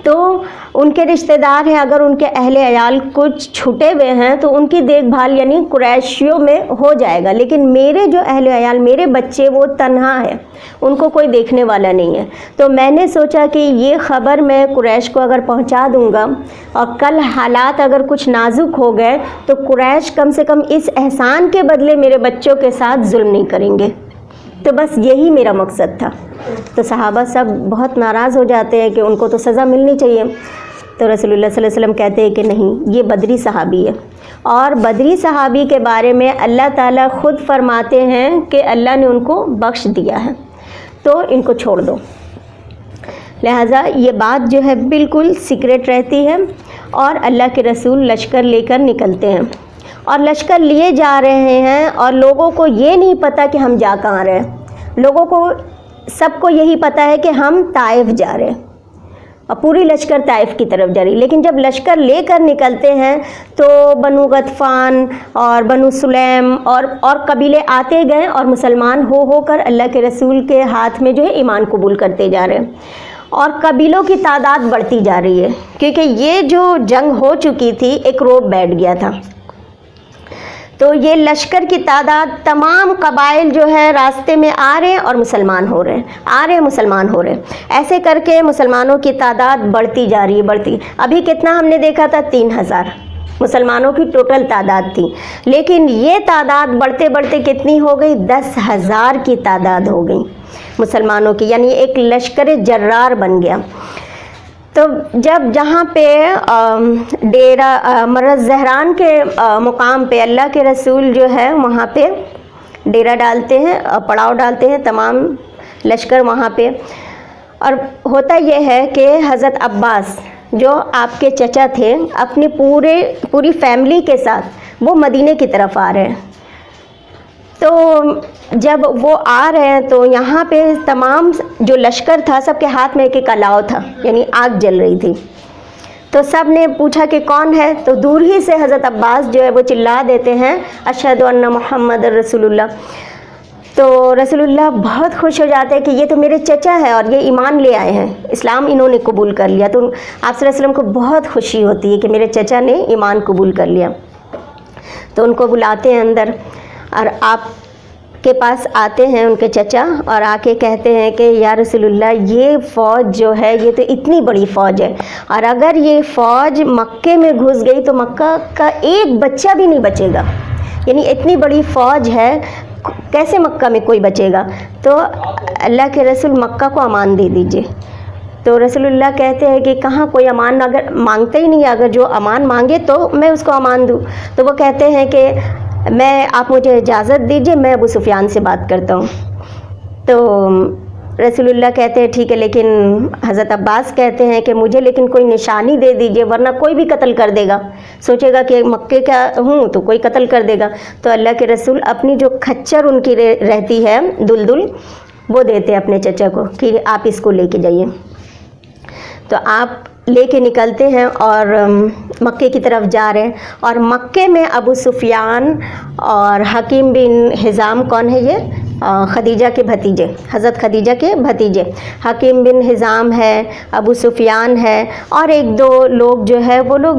تو ان کے رشتہ دار ہیں، اگر ان کے اہل عیال کچھ چھٹے ہوئے ہیں تو ان کی دیکھ بھال یعنی قریشیوں میں ہو جائے گا، لیکن میرے جو اہل عیال میرے بچے وہ تنہا ہے، ان کو کوئی دیکھنے والا نہیں ہے. تو میں نے سوچا کہ یہ خبر میں قریش کو اگر پہنچا دوں گا اور کل حالات اگر کچھ نازک ہو گئے تو قریش کم سے کم اس احسان کے بدلے میرے بچوں کے ساتھ ظلم نہیں کریں گے. تو بس یہی میرا مقصد تھا. تو صحابہ سب بہت ناراض ہو جاتے ہیں کہ ان کو تو سزا ملنی چاہیے. تو رسول اللہ صلی اللہ علیہ وسلم کہتے ہیں کہ نہیں، یہ بدری صحابی ہے، اور بدری صحابی کے بارے میں اللہ تعالیٰ خود فرماتے ہیں کہ اللہ نے ان کو بخش دیا ہے، تو ان کو چھوڑ دو. لہٰذا یہ بات جو ہے بالکل سیکریٹ رہتی ہے اور اللہ کے رسول لشکر لے کر نکلتے ہیں اور لشکر لیے جا رہے ہیں اور لوگوں کو یہ نہیں پتہ کہ ہم جا کہاں رہے ہیں. لوگوں کو سب کو یہی پتہ ہے کہ ہم طائف جا رہے ہیں اور پوری لشکر طائف کی طرف جا رہی. لیکن جب لشکر لے کر نکلتے ہیں تو بنو غطفان اور بنو سلیم اور قبیلے آتے گئے اور مسلمان ہو کر اللہ کے رسول کے ہاتھ میں جو ہے ایمان قبول کرتے جا رہے ہیں. اور قبیلوں کی تعداد بڑھتی جا رہی ہے، کیونکہ یہ جو جنگ ہو چکی تھی ایک روب بیٹھ گیا تھا، تو یہ لشکر کی تعداد تمام قبائل جو ہے راستے میں آ رہے ہیں اور مسلمان ہو رہے ہیں، مسلمان ہو رہے ہیں، ایسے کر کے مسلمانوں کی تعداد بڑھتی جا رہی ہے، ابھی کتنا ہم نے دیکھا تھا 3000 مسلمانوں کی ٹوٹل تعداد تھی، لیکن یہ تعداد بڑھتے بڑھتے کتنی ہو گئی، 10,000 کی تعداد ہو گئی مسلمانوں کی، یعنی ایک لشکر جرار بن گیا۔ تو جب جہاں پہ ڈیرہ مرز زہران کے مقام پہ اللہ کے رسول جو ہے وہاں پہ ڈیرہ ڈالتے ہیں، پڑاؤ ڈالتے ہیں تمام لشکر وہاں پہ، اور ہوتا یہ ہے کہ حضرت عباس جو آپ کے چچا تھے اپنی پوری فیملی کے ساتھ وہ مدینے کی طرف آ رہے ہیں، تو جب وہ آ رہے ہیں تو یہاں پہ تمام جو لشکر تھا سب کے ہاتھ میں ایک الاؤ تھا، یعنی آگ جل رہی تھی، تو سب نے پوچھا کہ کون ہے، تو دور ہی سے حضرت عباس جو ہے وہ چلا دیتے ہیں اشہد ان محمد رسول اللہ، تو رسول اللہ بہت خوش ہو جاتے ہیں کہ یہ تو میرے چچا ہے اور یہ ایمان لے آئے ہیں، اسلام انہوں نے قبول کر لیا، تو آپ صلی اللہ علیہ وسلم کو بہت خوشی ہوتی ہے کہ میرے چچا نے ایمان قبول کر لیا، تو ان کو بلاتے ہیں اندر، اور آپ کے پاس آتے ہیں ان کے چچا اور آ کے کہتے ہیں کہ یا رسول اللہ یہ فوج جو ہے یہ تو اتنی بڑی فوج ہے، اور اگر یہ فوج مکے میں گھس گئی تو مکہ کا ایک بچہ بھی نہیں بچے گا، یعنی اتنی بڑی فوج ہے کیسے مکہ میں کوئی بچے گا، تو اللہ کے رسول مکہ کو امان دے دیجئے، تو رسول اللہ کہتے ہیں کہ کہاں کوئی امان اگر مانگتے ہی نہیں، اگر جو امان مانگے تو میں اس کو امان دوں، تو وہ کہتے ہیں کہ آپ مجھے اجازت دیجئے میں ابو سفیان سے بات کرتا ہوں، تو رسول اللہ کہتے ہیں ٹھیک ہے، لیکن حضرت عباس کہتے ہیں کہ مجھے لیکن کوئی نشانی دے دیجئے ورنہ کوئی بھی قتل کر دے گا، سوچے گا کہ مکے کا ہوں تو کوئی قتل کر دے گا، تو اللہ کے رسول اپنی جو کھچر ان کی رہتی ہے دلدل وہ دیتے ہیں اپنے چچا کو کہ آپ اس کو لے کے جائیے، تو آپ لے کے نکلتے ہیں اور مکے کی طرف جا رہے ہیں، اور مکے میں ابو سفیان اور حکیم بن حزام، کون ہے یہ، خدیجہ کے بھتیجے، حضرت خدیجہ کے بھتیجے، حکیم بن حزام ہے، ابو سفیان ہے، اور ایک دو لوگ جو ہے وہ لوگ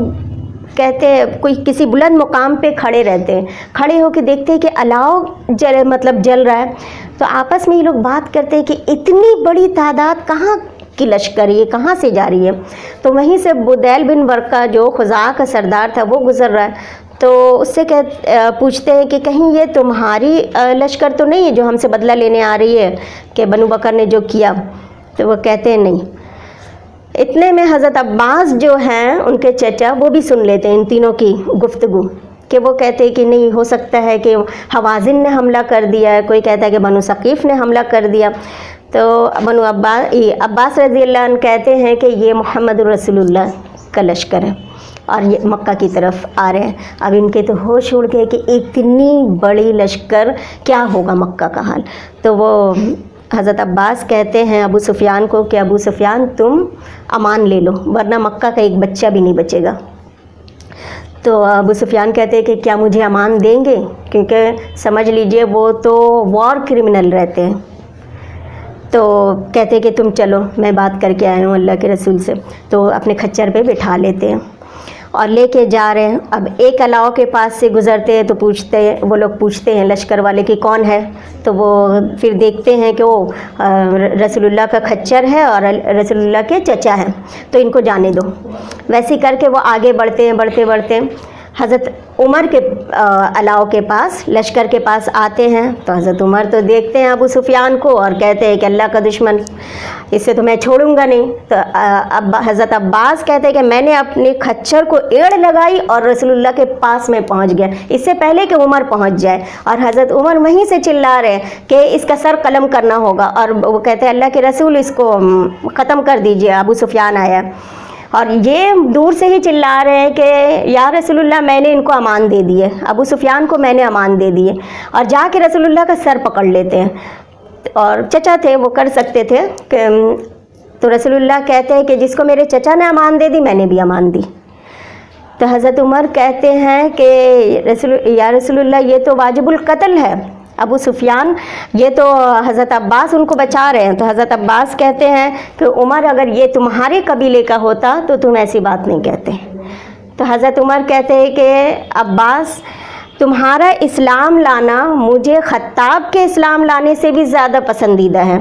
کہتے ہیں کوئی کسی بلند مقام پہ کھڑے رہتے ہیں، کھڑے ہو کے دیکھتے ہیں کہ الاؤ جل رہا ہے، تو آپس میں یہ لوگ بات کرتے ہیں کہ اتنی بڑی تعداد کہاں کی لشکر یہ کہاں سے جا رہی ہے، تو وہیں سے بدیل بن ورقہ جو خزاعہ کا سردار تھا وہ گزر رہا ہے، تو اس سے پوچھتے ہیں کہ کہیں یہ تمہاری لشکر تو نہیں ہے جو ہم سے بدلہ لینے آ رہی ہے کہ بنو بکر نے جو کیا، تو وہ کہتے ہیں نہیں، اتنے میں حضرت عباس جو ہیں ان کے چچا وہ بھی سن لیتے ہیں ان تینوں کی گفتگو، کہ وہ کہتے ہیں کہ نہیں ہو سکتا ہے کہ حوازن نے حملہ کر دیا ہے، کوئی کہتا ہے کہ بنو ثقیف نے حملہ کر دیا، تو بنو عباس رضی اللہ عنہ کہتے ہیں کہ یہ محمد رسول اللہ کا لشکر ہے اور یہ مکہ کی طرف آ رہے ہیں، اب ان کے تو ہوش اڑ گئے کہ اتنی بڑی لشکر کیا ہوگا مکہ کا حال، تو وہ حضرت عباس کہتے ہیں ابو سفیان کو کہ ابو سفیان تم امان لے لو ورنہ مکہ کا ایک بچہ بھی نہیں بچے گا، تو ابو سفیان کہتے ہیں کہ کیا مجھے امان دیں گے، کیونکہ سمجھ لیجئے وہ تو وار کرمنل رہتے ہیں، تو کہتے ہیں کہ تم چلو میں بات کر کے آیا ہوں اللہ کے رسول سے، تو اپنے کھچر پہ بٹھا لیتے ہیں اور لے کے جا رہے ہیں، اب ایک الاؤ کے پاس سے گزرتے ہیں تو وہ لوگ پوچھتے ہیں لشکر والے کہ کون ہے، تو وہ پھر دیکھتے ہیں کہ وہ رسول اللہ کا کھچر ہے اور رسول اللہ کے چچا ہیں، تو ان کو جانے دو، ویسے کر کے وہ آگے بڑھتے ہیں، بڑھتے حضرت عمر کے الاؤ کے پاس لشکر کے پاس آتے ہیں، تو حضرت عمر تو دیکھتے ہیں ابو سفیان کو اور کہتے ہیں کہ اللہ کا دشمن، اس سے تو میں چھوڑوں گا نہیں، تو حضرت عباس کہتے ہیں کہ میں نے اپنے کھچر کو ایڑ لگائی اور رسول اللہ کے پاس میں پہنچ گیا اس سے پہلے کہ عمر پہنچ جائے، اور حضرت عمر وہیں سے چلا رہے کہ اس کا سر قلم کرنا ہوگا، اور وہ کہتے ہیں اللہ کے رسول اس کو ختم کر دیجئے، ابو سفیان آیا، اور یہ دور سے ہی چلا رہے ہیں کہ یا رسول اللہ میں نے ان کو امان دے دیے، ابو سفیان کو میں نے امان دے دیے، اور جا کے رسول اللہ کا سر پکڑ لیتے ہیں، اور چچا تھے وہ کر سکتے تھے کہ تو رسول اللہ کہتے ہیں کہ جس کو میرے چچا نے امان دے دی میں نے بھی امان دی، تو حضرت عمر کہتے ہیں کہ یا رسول اللہ یہ تو واجب القتل ہے، ابو سفیان، یہ تو حضرت عباس ان کو بچا رہے ہیں، تو حضرت عباس کہتے ہیں کہ عمر اگر یہ تمہارے قبیلے کا ہوتا تو تم ایسی بات نہیں کہتے. تو حضرت عمر کہتے ہیں کہ عباس تمہارا اسلام لانا مجھے خطاب کے اسلام لانے سے بھی زیادہ پسندیدہ ہے.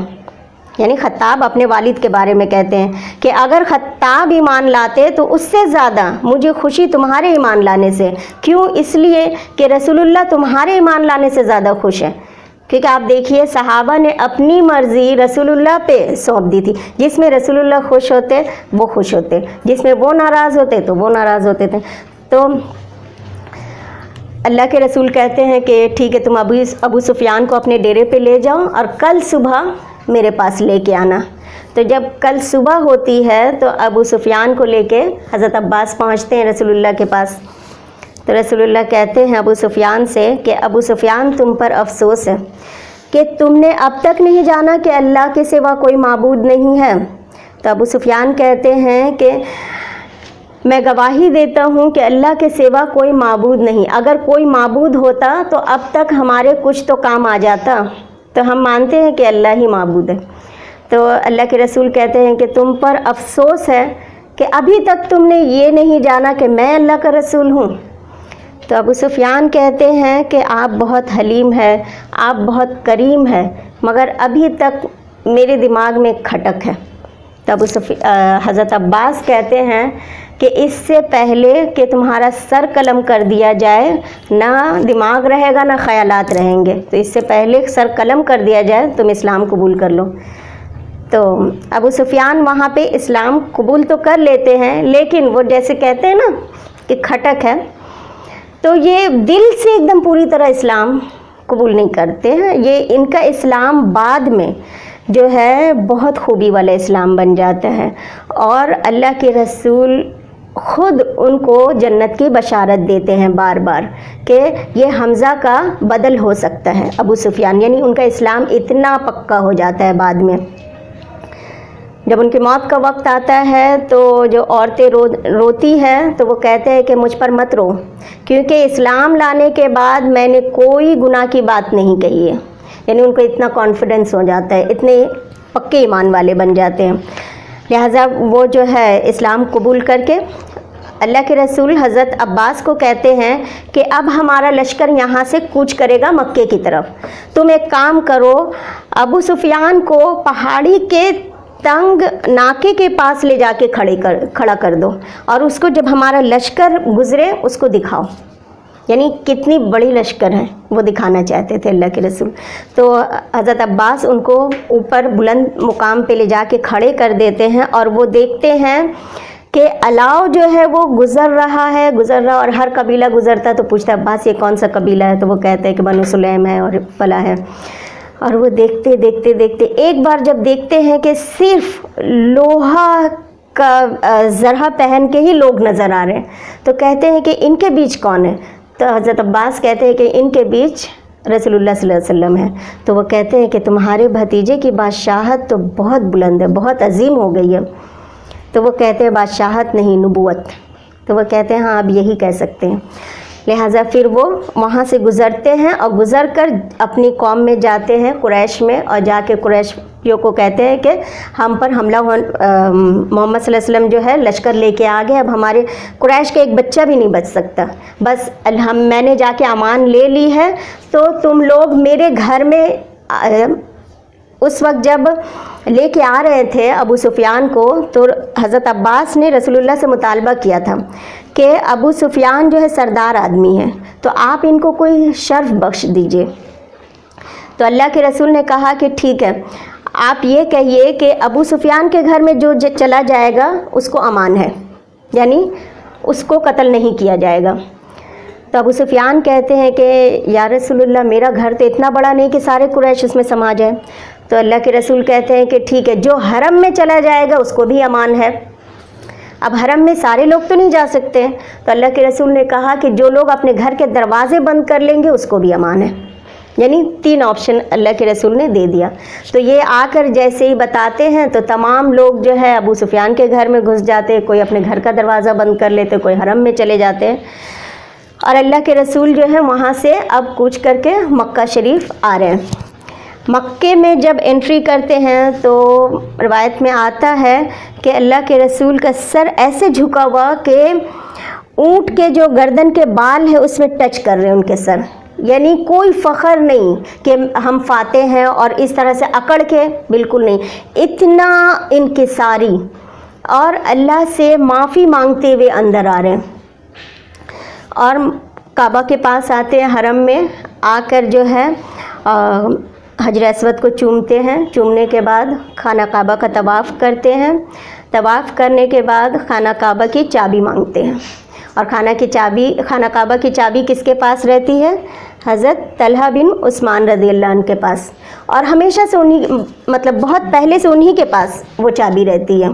یعنی خطاب اپنے والد کے بارے میں کہتے ہیں کہ اگر خطاب ایمان لاتے تو اس سے زیادہ مجھے خوشی تمہارے ایمان لانے سے. کیوں؟ اس لیے کہ رسول اللہ تمہارے ایمان لانے سے زیادہ خوش ہیں. کیونکہ آپ دیکھیے صحابہ نے اپنی مرضی رسول اللہ پہ سونپ دی تھی. جس میں رسول اللہ خوش ہوتے وہ خوش ہوتے، جس میں وہ ناراض ہوتے تو وہ ناراض ہوتے تھے. تو اللہ کے رسول کہتے ہیں کہ ٹھیک ہے، تم ابو سفیان کو اپنے ڈیرے پہ لے جاؤ اور کل صبح میرے پاس لے کے آنا. تو جب کل صبح ہوتی ہے تو ابو سفیان کو لے کے حضرت عباس پہنچتے ہیں رسول اللہ کے پاس. تو رسول اللہ کہتے ہیں ابو سفیان سے کہ ابو سفیان تم پر افسوس ہے کہ تم نے اب تک نہیں جانا کہ اللہ کے سوا کوئی معبود نہیں ہے. تو ابو سفیان کہتے ہیں کہ میں گواہی دیتا ہوں کہ اللہ کے سوا کوئی معبود نہیں. اگر کوئی معبود ہوتا تو اب تک ہمارے کچھ تو کام آ جاتا. تو ہم مانتے ہیں کہ اللہ ہی معبود ہے. تو اللہ کے رسول کہتے ہیں کہ تم پر افسوس ہے کہ ابھی تک تم نے یہ نہیں جانا کہ میں اللہ کا رسول ہوں. تو ابو سفیان کہتے ہیں کہ آپ بہت حلیم ہے، آپ بہت کریم ہے، مگر ابھی تک میرے دماغ میں کھٹک ہے. تو حضرت عباس کہتے ہیں کہ اس سے پہلے کہ تمہارا سر قلم کر دیا جائے نہ دماغ رہے گا نہ خیالات رہیں گے. تو اس سے پہلے سر قلم کر دیا جائے تم اسلام قبول کر لو. تو ابو سفیان وہاں پہ اسلام قبول تو کر لیتے ہیں، لیکن وہ جیسے کہتے ہیں نا کہ کھٹک ہے، تو یہ دل سے ایک دم پوری طرح اسلام قبول نہیں کرتے ہیں. یہ ان کا اسلام بعد میں جو ہے بہت خوبی والا اسلام بن جاتا ہے، اور اللہ کے رسول خود ان کو جنت کی بشارت دیتے ہیں بار بار کہ یہ حمزہ کا بدل ہو سکتا ہے ابو سفیان. یعنی ان کا اسلام اتنا پکا ہو جاتا ہے بعد میں. جب ان کی موت کا وقت آتا ہے تو جو عورتیں روتی ہیں تو وہ کہتے ہیں کہ مجھ پر مت رو، کیونکہ اسلام لانے کے بعد میں نے کوئی گناہ کی بات نہیں کہی ہے. یعنی ان کو اتنا کانفیڈنس ہو جاتا ہے، اتنے پکے ایمان والے بن جاتے ہیں. لہٰذا وہ جو ہے اسلام قبول کر کے اللہ کے رسول حضرت عباس کو کہتے ہیں کہ اب ہمارا لشکر یہاں سے کوچ کرے گا مکے کی طرف. تم ایک کام کرو، ابو سفیان کو پہاڑی کے تنگ ناکے کے پاس لے جا کے کھڑا کر دو، اور اس کو جب ہمارا لشکر گزرے اس کو دکھاؤ. یعنی کتنی بڑی لشکر ہے وہ دکھانا چاہتے تھے اللہ کے رسول. تو حضرت عباس ان کو اوپر بلند مقام پہ لے جا کے کھڑے کر دیتے ہیں، اور وہ دیکھتے ہیں کہ الاؤ جو ہے وہ گزر رہا، اور ہر قبیلہ گزرتا تو پوچھتا عباس یہ کون سا قبیلہ ہے؟ تو وہ کہتے ہیں کہ بنو سلیم ہے اور فلاں ہے. اور وہ دیکھتے ایک بار جب دیکھتے ہیں کہ صرف لوہا کا زرہ پہن کے ہی لوگ نظر آ رہے ہیں، تو کہتے ہیں کہ ان کے بیچ کون ہے؟ تو حضرت عباس کہتے ہیں کہ ان کے بیچ رسول اللہ صلی اللہ علیہ وسلم ہے. تو وہ کہتے ہیں کہ تمہارے بھتیجے کی بادشاہت تو بہت بلند ہے، بہت عظیم ہو گئی ہے. تو وہ کہتے ہیں بادشاہت نہیں، نبوت. تو وہ کہتے ہیں ہاں اب یہی کہہ سکتے ہیں. لہٰذا پھر وہ وہاں سے گزرتے ہیں اور گزر کر اپنی قوم میں جاتے ہیں، قریش میں، اور جا کے قریشیوں کو کہتے ہیں کہ ہم پر حملہ محمد صلی اللہ علیہ وسلم جو ہے لشکر لے کے آ گئے، اب ہمارے قریش کا ایک بچہ بھی نہیں بچ سکتا، بس میں نے جا کے امان لے لی ہے. تو تم لوگ میرے گھر میں اس وقت جب لے کے آ رہے تھے ابو سفیان کو، تو حضرت عباس نے رسول اللہ سے مطالبہ کیا تھا کہ ابو سفیان جو ہے سردار آدمی ہے، تو آپ ان کو کوئی شرف بخش دیجئے. تو اللہ کے رسول نے کہا کہ ٹھیک ہے، آپ یہ کہیے کہ ابو سفیان کے گھر میں جو چلا جائے گا اس کو امان ہے، یعنی اس کو قتل نہیں کیا جائے گا. تو ابو سفیان کہتے ہیں کہ یا رسول اللہ میرا گھر تو اتنا بڑا نہیں کہ سارے قریش اس میں سما جائے. تو اللہ کے رسول کہتے ہیں کہ ٹھیک ہے، جو حرم میں چلا جائے گا اس کو بھی امان ہے. اب حرم میں سارے لوگ تو نہیں جا سکتے، تو اللہ کے رسول نے کہا کہ جو لوگ اپنے گھر کے دروازے بند کر لیں گے اس کو بھی امان ہے. یعنی 3 آپشن اللہ کے رسول نے دے دیا. تو یہ آ کر جیسے ہی بتاتے ہیں تو تمام لوگ جو ہے ابو سفیان کے گھر میں گھس جاتے، کوئی اپنے گھر کا دروازہ بند کر لیتے، کوئی حرم میں چلے جاتے ہیں. اور اللہ کے رسول جو ہے وہاں سے اب کوچ کر کے مکہ شریف آ رہے ہیں. مکے میں جب انٹری کرتے ہیں تو روایت میں آتا ہے کہ اللہ کے رسول کا سر ایسے جھکا ہوا کہ اونٹ کے جو گردن کے بال ہیں اس میں ٹچ کر رہے ہیں ان کے سر. یعنی کوئی فخر نہیں کہ ہم فاتح ہیں اور اس طرح سے اکڑ کے، بالکل نہیں، اتنا انکساری اور اللہ سے معافی مانگتے ہوئے اندر آ رہے ہیں. اور کعبہ کے پاس آتے ہیں، حرم میں آ کر جو ہے حجر اسود کو چومتے ہیں. چومنے کے بعد خانہ کعبہ کا طواف کرتے ہیں. طواف کرنے کے بعد خانہ کعبہ کی چابی مانگتے ہیں. اور خانہ کعبہ کی چابی کس کے پاس رہتی ہے؟ حضرت طلحہ بن عثمان رضی اللہ عنہ کے پاس. اور ہمیشہ سے مطلب بہت پہلے سے انہی کے پاس وہ چابی رہتی ہے.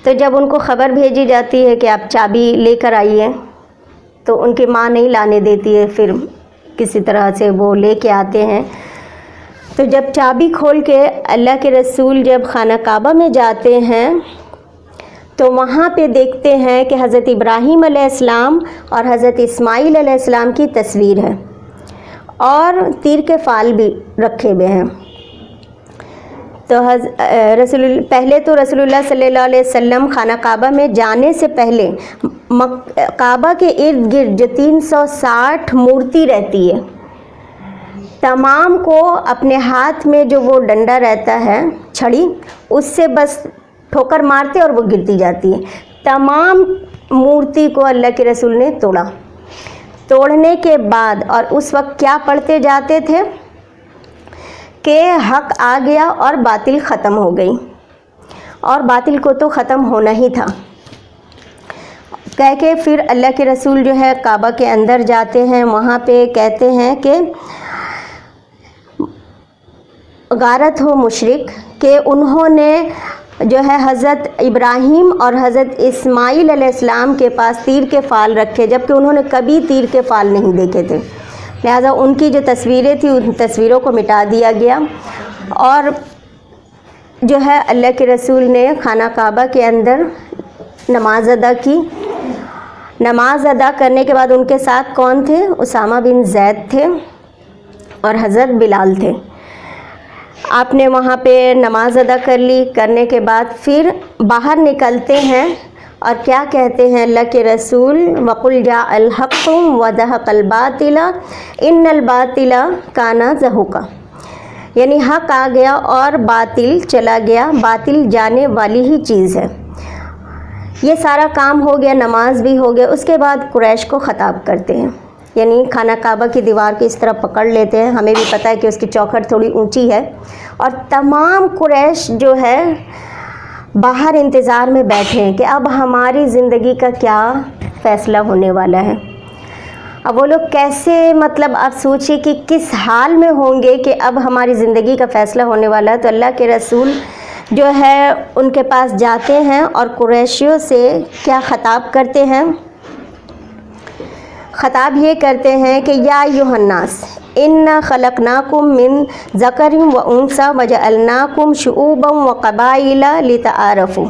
تو جب ان کو خبر بھیجی جاتی ہے کہ آپ چابی لے کر آئیے، تو ان کی ماں نہیں لانے دیتی ہے، پھر کسی طرح سے وہ لے کے آتے ہیں. تو جب چابی کھول کے اللہ کے رسول جب خانہ کعبہ میں جاتے ہیں تو وہاں پہ دیکھتے ہیں کہ حضرت ابراہیم علیہ السلام اور حضرت اسماعیل علیہ السلام کی تصویر ہے اور تیر کے فال بھی رکھے ہوئے ہیں. تو پہلے تو رسول اللہ صلی اللہ علیہ وسلم خانہ کعبہ میں جانے سے پہلے کعبہ کے ارد گرد جو 360 مورتی رہتی ہے، تمام کو اپنے ہاتھ میں جو وہ ڈنڈا رہتا ہے، چھڑی، اس سے بس ٹھوکر مارتے اور وہ گرتی جاتی ہے. تمام مورتی کو اللہ کے رسول نے توڑا. توڑنے کے بعد اور اس وقت کیا پڑھتے جاتے تھے کہ حق آ گیا اور باطل ختم ہو گئی. اور باطل کو تو ختم ہونا ہی تھا. کہہ کے پھر اللہ کے رسول جو ہے کعبہ کے اندر جاتے ہیں. وہاں پہ کہتے ہیں کہ غارت ہو مشرک کہ انہوں نے جو ہے حضرت ابراہیم اور حضرت اسماعیل علیہ السلام کے پاس تیر کے فال رکھے، جبکہ انہوں نے کبھی تیر کے فال نہیں دیکھے تھے. لہذا ان کی جو تصویریں تھیں ان تصویروں کو مٹا دیا گیا. اور جو ہے اللہ کے رسول نے خانہ کعبہ کے اندر نماز ادا کی. نماز ادا کرنے کے بعد ان کے ساتھ کون تھے؟ اسامہ بن زید تھے اور حضرت بلال تھے. آپ نے وہاں پہ نماز ادا کر لی. کرنے کے بعد پھر باہر نکلتے ہیں اور کیا کہتے ہیں اللہ کے رسول؟ وَقُلْ جَاءَ الْحَقُّ وَزَهَقَ الْبَاطِلَ إِنَّ الْبَاطِلَ كَانَ زَهُوقًا. یعنی حق آ گیا اور باطل چلا گیا. باطل جانے والی ہی چیز ہے. یہ سارا کام ہو گیا، نماز بھی ہو گیا. اس کے بعد قریش کو خطاب کرتے ہیں. یعنی خانہ کعبہ کی دیوار کو اس طرح پکڑ لیتے ہیں. ہمیں بھی پتہ ہے کہ اس کی چوکھٹ تھوڑی اونچی ہے. اور تمام قریش جو ہے باہر انتظار میں بیٹھے ہیں کہ اب ہماری زندگی کا کیا فیصلہ ہونے والا ہے. اب وہ لوگ کیسے، مطلب آپ سوچیں کہ کس حال میں ہوں گے کہ اب ہماری زندگی کا فیصلہ ہونے والا ہے. تو اللہ کے رسول جو ہے ان کے پاس جاتے ہیں اور قریشیوں سے کیا خطاب کرتے ہیں؟ خطاب یہ کرتے ہیں کہ یا ایھا الناس انا خلقناکم من ذکر و انثی وجعلناکم شعوبا وقبائل لتعارفوا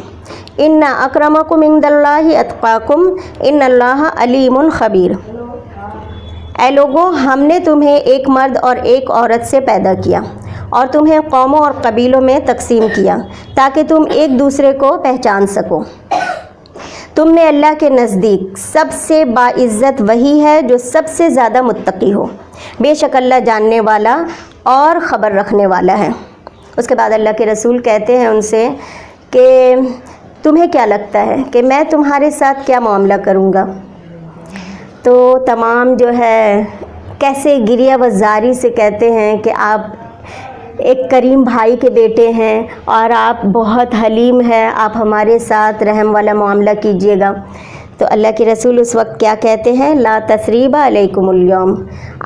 ان اکرمکم عند اللہ اتقاکم ان اللہ علیم خبیر. اے لوگوں، ہم نے تمہیں ایک مرد اور ایک عورت سے پیدا کیا اور تمہیں قوموں اور قبیلوں میں تقسیم کیا تاکہ تم ایک دوسرے کو پہچان سکو. تم میں اللہ کے نزدیک سب سے باعزت وہی ہے جو سب سے زیادہ متقی ہو. بے شک اللہ جاننے والا اور خبر رکھنے والا ہے. اس کے بعد اللہ کے رسول کہتے ہیں ان سے کہ تمہیں کیا لگتا ہے کہ میں تمہارے ساتھ کیا معاملہ کروں گا؟ تو تمام جو ہے کیسے گریہ و زاری سے کہتے ہیں کہ آپ ایک کریم بھائی کے بیٹے ہیں اور آپ بہت حلیم ہیں، آپ ہمارے ساتھ رحم والا معاملہ کیجیے گا. تو اللہ کے رسول اس وقت کیا کہتے ہیں؟ لا تثریب علیکم اليوم.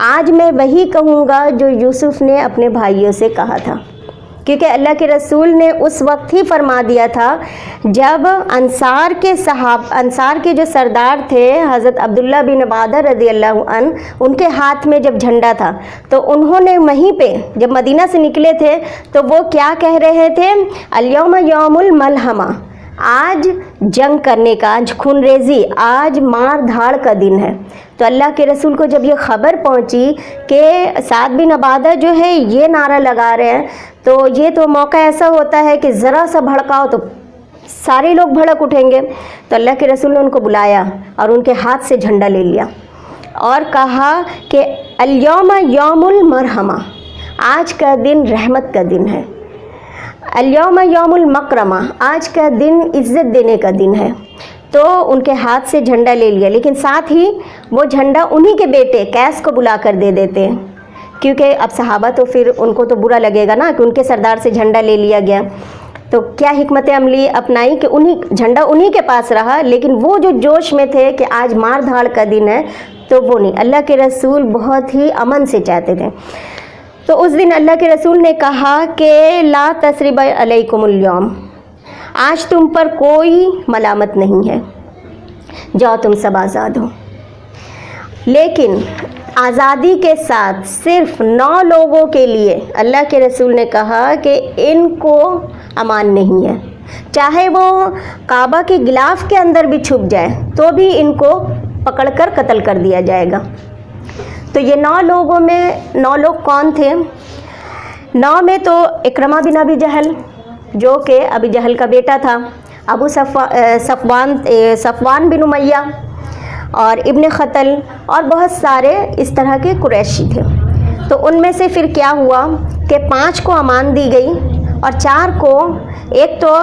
آج میں وہی کہوں گا جو یوسف نے اپنے بھائیوں سے کہا تھا. کیونکہ اللہ کے رسول نے اس وقت ہی فرما دیا تھا جب انصار کے جو سردار تھے حضرت عبداللہ بن عبادہ رضی اللہ عنہ، ان کے ہاتھ میں جب جھنڈا تھا تو انہوں نے وہیں پہ جب مدینہ سے نکلے تھے تو وہ کیا کہہ رہے تھے؟ الیوم یوم الملحمہ، آج جنگ کرنے کا، آج خون ریزی، آج مار دھاڑ کا دن ہے۔ تو اللہ کے رسول کو جب یہ خبر پہنچی کہ سعد بن عبادہ جو ہے یہ نعرہ لگا رہے ہیں، تو یہ تو موقع ایسا ہوتا ہے کہ ذرا سا بھڑکاؤ تو سارے لوگ بھڑک اٹھیں گے۔ تو اللہ کے رسول نے ان کو بلایا اور ان کے ہاتھ سے جھنڈا لے لیا اور کہا کہ الیوم یوم المرحمہ، آج کا دن رحمت کا دن ہے، الیوم یوم المکرمہ، آج کا دن عزت دینے کا دن ہے۔ تو ان کے ہاتھ سے جھنڈا لے لیا، لیکن ساتھ ہی وہ جھنڈا انہی کے بیٹے قیس کو بلا کر دے دیتے ہیں، کیونکہ اب صحابہ تو پھر ان کو تو برا لگے گا نا کہ ان کے سردار سے جھنڈا لے لیا گیا۔ تو کیا حکمت عملی اپنائی کہ جھنڈا انہی کے پاس رہا، لیکن وہ جو جوش میں تھے کہ آج مار دھاڑ کا دن ہے تو وہ نہیں، اللہ کے رسول بہت ہی امن سے چاہتے تھے۔ تو اس دن اللہ کے رسول نے کہا کہ لا تثریب علیکم الیوم، آج تم پر کوئی ملامت نہیں ہے، جاؤ تم سب آزاد ہو۔ لیکن آزادی کے ساتھ صرف 9 لوگوں کے لیے اللہ کے رسول نے کہا کہ ان کو امان نہیں ہے، چاہے وہ کعبہ کے غلاف کے اندر بھی چھپ جائے تو بھی ان کو پکڑ کر قتل کر دیا جائے گا۔ تو یہ 9 لوگوں میں 9 لوگ کون تھے؟ 9 میں تو اکرمہ بن ابی جہل جو کہ ابی جہل کا بیٹا تھا، ابو صفوان بن امیہ اور ابن خطل اور بہت سارے اس طرح کے قریشی تھے۔ تو ان میں سے پھر کیا ہوا کہ 5 کو امان دی گئی اور 4 کو، ایک تو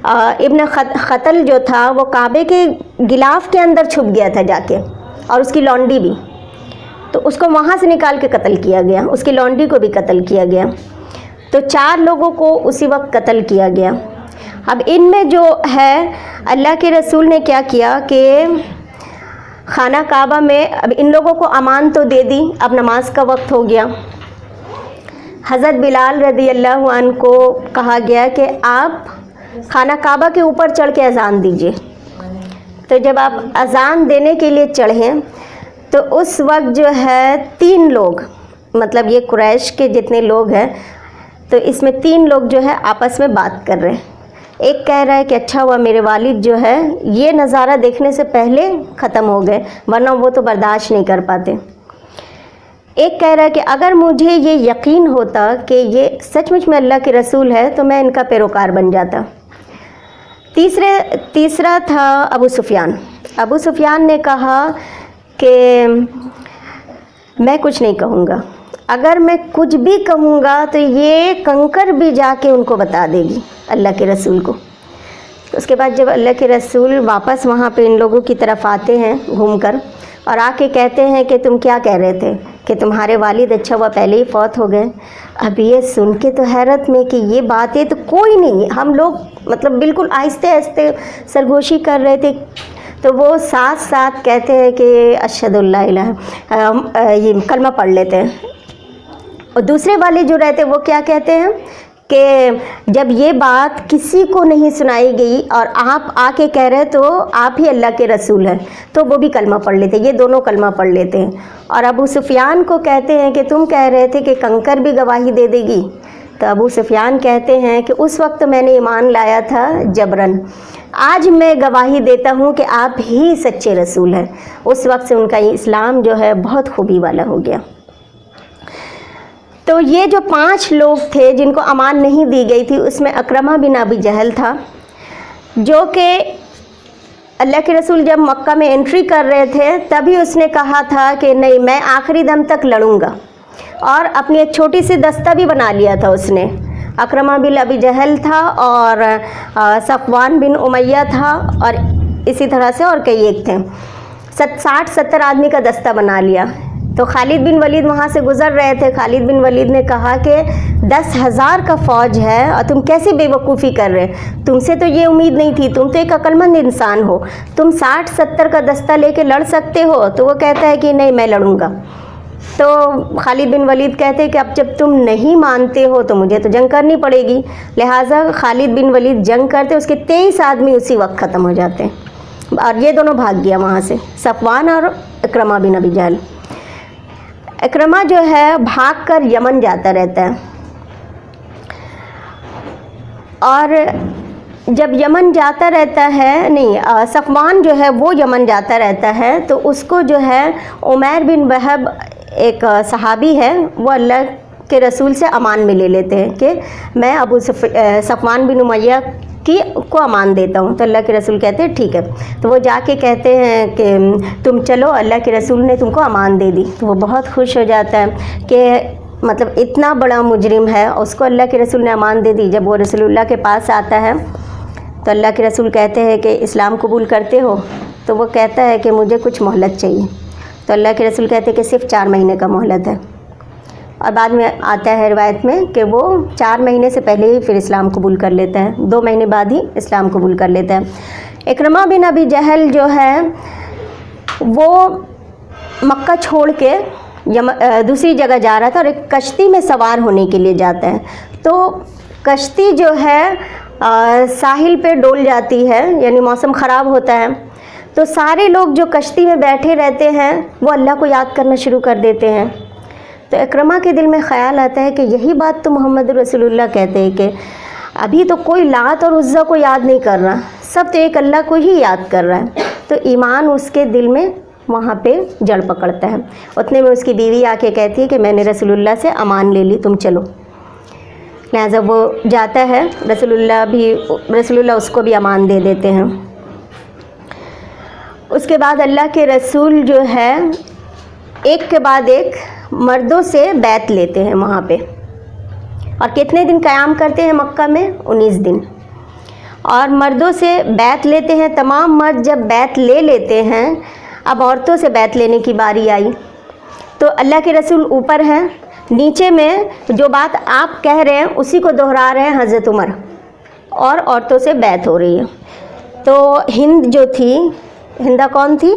ابن خطل جو تھا وہ کعبے کے غلاف کے اندر چھپ گیا تھا جا کے، اور اس کی لونڈی بھی، تو اس کو وہاں سے نکال کے قتل کیا گیا، اس کی لونڈی کو بھی قتل کیا گیا۔ تو 4 لوگوں کو اسی وقت قتل کیا گیا۔ اب ان میں جو ہے اللہ کے رسول نے کیا کیا کہ خانہ کعبہ میں اب ان لوگوں کو امان تو دے دی، اب نماز کا وقت ہو گیا۔ حضرت بلال رضی اللہ عنہ کو کہا گیا کہ آپ خانہ کعبہ کے اوپر چڑھ کے اذان دیجیے۔ تو جب آپ اذان دینے کے لیے چڑھیں تو اس وقت جو ہے 3 لوگ، مطلب یہ قریش کے جتنے لوگ ہیں تو اس میں 3 لوگ جو ہے آپس میں بات کر رہے ہیں۔ ایک کہہ رہا ہے کہ اچھا ہوا میرے والد جو ہے یہ نظارہ دیکھنے سے پہلے ختم ہو گئے، ورنہ وہ تو برداشت نہیں کر پاتے۔ ایک کہہ رہا ہے کہ اگر مجھے یہ یقین ہوتا کہ یہ سچ مچ میں اللہ کے رسول ہے تو میں ان کا پیروکار بن جاتا۔ تیسرا تھا ابو سفیان۔ ابو سفیان نے کہا کہ میں کچھ نہیں کہوں گا، اگر میں کچھ بھی کہوں گا تو یہ کنکر بھی جا کے ان کو بتا دے گی اللہ کے رسول کو۔ تو اس کے بعد جب اللہ کے رسول واپس وہاں پہ ان لوگوں کی طرف آتے ہیں گھوم کر اور آ کے کہتے ہیں کہ تم کیا کہہ رہے تھے کہ تمہارے والد اچھا ہوا پہلے ہی فوت ہو گئے۔ اب یہ سن کے تو حیرت میں کہ یہ باتیں تو کوئی نہیں، ہم لوگ مطلب بالکل آہستہ آہستہ سرگوشی کر رہے تھے، تو وہ ساتھ ساتھ کہتے ہیں کہ اشہد اللہ الہ، یہ کلمہ پڑھ لیتے ہیں۔ اور دوسرے والے جو رہتے وہ کیا کہتے ہیں کہ جب یہ بات کسی کو نہیں سنائی گئی اور آپ آ کے کہہ رہے تو آپ ہی اللہ کے رسول ہیں، تو وہ بھی کلمہ پڑھ لیتے، یہ دونوں کلمہ پڑھ لیتے ہیں۔ اور ابو سفیان کو کہتے ہیں کہ تم کہہ رہے تھے کہ کنکر بھی گواہی دے دے گی، تو ابو سفیان کہتے ہیں کہ اس وقت میں نے ایمان لایا تھا جبرن، آج میں گواہی دیتا ہوں کہ آپ ہی سچے رسول ہیں۔ اس وقت سے ان کا اسلام جو ہے بہت خوبی والا ہو گیا۔ تو یہ جو 5 لوگ تھے جن کو امان نہیں دی گئی تھی، اس میں اکرمہ بن ابی جہل تھا، جو کہ اللہ کے رسول جب مکہ میں انٹری کر رہے تھے تبھی اس نے کہا تھا کہ نہیں میں آخری دم تک لڑوں گا، اور اپنی ایک چھوٹی سی دستہ بھی بنا لیا تھا اس نے۔ اکرمہ بن ابی جہل تھا اور صفوان بن امیہ تھا، اور اسی طرح سے اور کئی ایک تھے، 60-70 آدمی کا دستہ بنا لیا۔ تو خالد بن ولید وہاں سے گزر رہے تھے، خالد بن ولید نے کہا کہ 10,000 کا فوج ہے اور تم کیسی بے وقوفی کر رہے، تم سے تو یہ امید نہیں تھی، تم تو ایک عقل مند انسان ہو، تم 60-70 کا دستہ لے کے لڑ سکتے ہو؟ تو وہ کہتا ہے کہ نہیں میں لڑوں گا۔ تو خالد بن ولید کہتے کہ اب جب تم نہیں مانتے ہو تو مجھے تو جنگ کرنی پڑے گی، لہٰذا خالد بن ولید جنگ کرتے، اس کے 23 آدمی اسی وقت ختم ہو جاتے ہیں، اور یہ دونوں بھاگ گیا وہاں سے، صفوان اور اکرمہ بن ابی جہل۔ اکرمہ جو ہے بھاگ کر یمن جاتا رہتا ہے، اور جب یمن جاتا رہتا ہے، نہیں صفوان جو ہے وہ یمن جاتا رہتا ہے، تو اس کو جو ہے عمیر بن وہب ایک صحابی ہے، وہ اللہ کے رسول سے امان میں لے لیتے ہیں کہ میں ابو صفوان بن امیہ کو امان دیتا ہوں. تو اللہ کے رسول کہتے ہیں ٹھیک ہے. تو وہ جا کے کہتے ہیں کہ تم چلو، اللہ کے رسول نے تم کو امان دے دی. تو وہ بہت خوش ہو جاتا ہے کہ مطلب اتنا بڑا مجرم ہے، اس کو اللہ کے رسول نے امان دے دی. جب وہ رسول اللہ کے پاس آتا ہے تو اللہ کے رسول کہتے ہیں کہ اسلام قبول کرتے ہو؟ تو وہ کہتا ہے کہ مجھے کچھ مہلت چاہیے. تو اللہ کے رسول کہتے ہیں کہ صرف 4 مہینے کا مہلت ہے. اور بعد میں آتا ہے روایت میں کہ وہ 4 مہینے سے پہلے ہی پھر اسلام قبول کر لیتا ہے، 2 مہینے بعد ہی اسلام قبول کر لیتا ہے. اکرمہ بن ابی جہل جو ہے وہ مکہ چھوڑ کے دوسری جگہ جا رہا تھا اور ایک کشتی میں سوار ہونے کے لیے جاتا ہے. تو کشتی جو ہے ساحل پہ ڈول جاتی ہے، یعنی موسم خراب ہوتا ہے. تو سارے لوگ جو کشتی میں بیٹھے رہتے ہیں وہ اللہ کو یاد کرنا شروع کر دیتے ہیں. تو اکرمہ کے دل میں خیال آتا ہے کہ یہی بات تو محمد رسول اللہ کہتے ہیں کہ ابھی تو کوئی لات اور عزا کو یاد نہیں کر رہا، سب تو ایک اللہ کو ہی یاد کر رہا ہے. تو ایمان اس کے دل میں وہاں پہ جڑ پکڑتا ہے. اتنے میں اس کی بیوی آ کے کہتی ہے کہ میں نے رسول اللہ سے امان لے لی، تم چلو. لہٰذا وہ جاتا ہے، رسول اللہ اس کو بھی امان دے دیتے ہیں. اس کے بعد اللہ کے رسول جو ہے ایک کے بعد ایک مردوں سے بیعت لیتے ہیں وہاں پہ. اور کتنے دن قیام کرتے ہیں مکہ میں؟ 19 دن. اور مردوں سے بیعت لیتے ہیں. تمام مرد جب بیعت لے لیتے ہیں، اب عورتوں سے بیعت لینے کی باری آئی. تو اللہ کے رسول اوپر ہیں، نیچے میں جو بات آپ کہہ رہے ہیں اسی کو دہرا رہے ہیں حضرت عمر، اور عورتوں سے بیعت ہو رہی ہے. تو ہند جو تھی، ہندہ کون تھی؟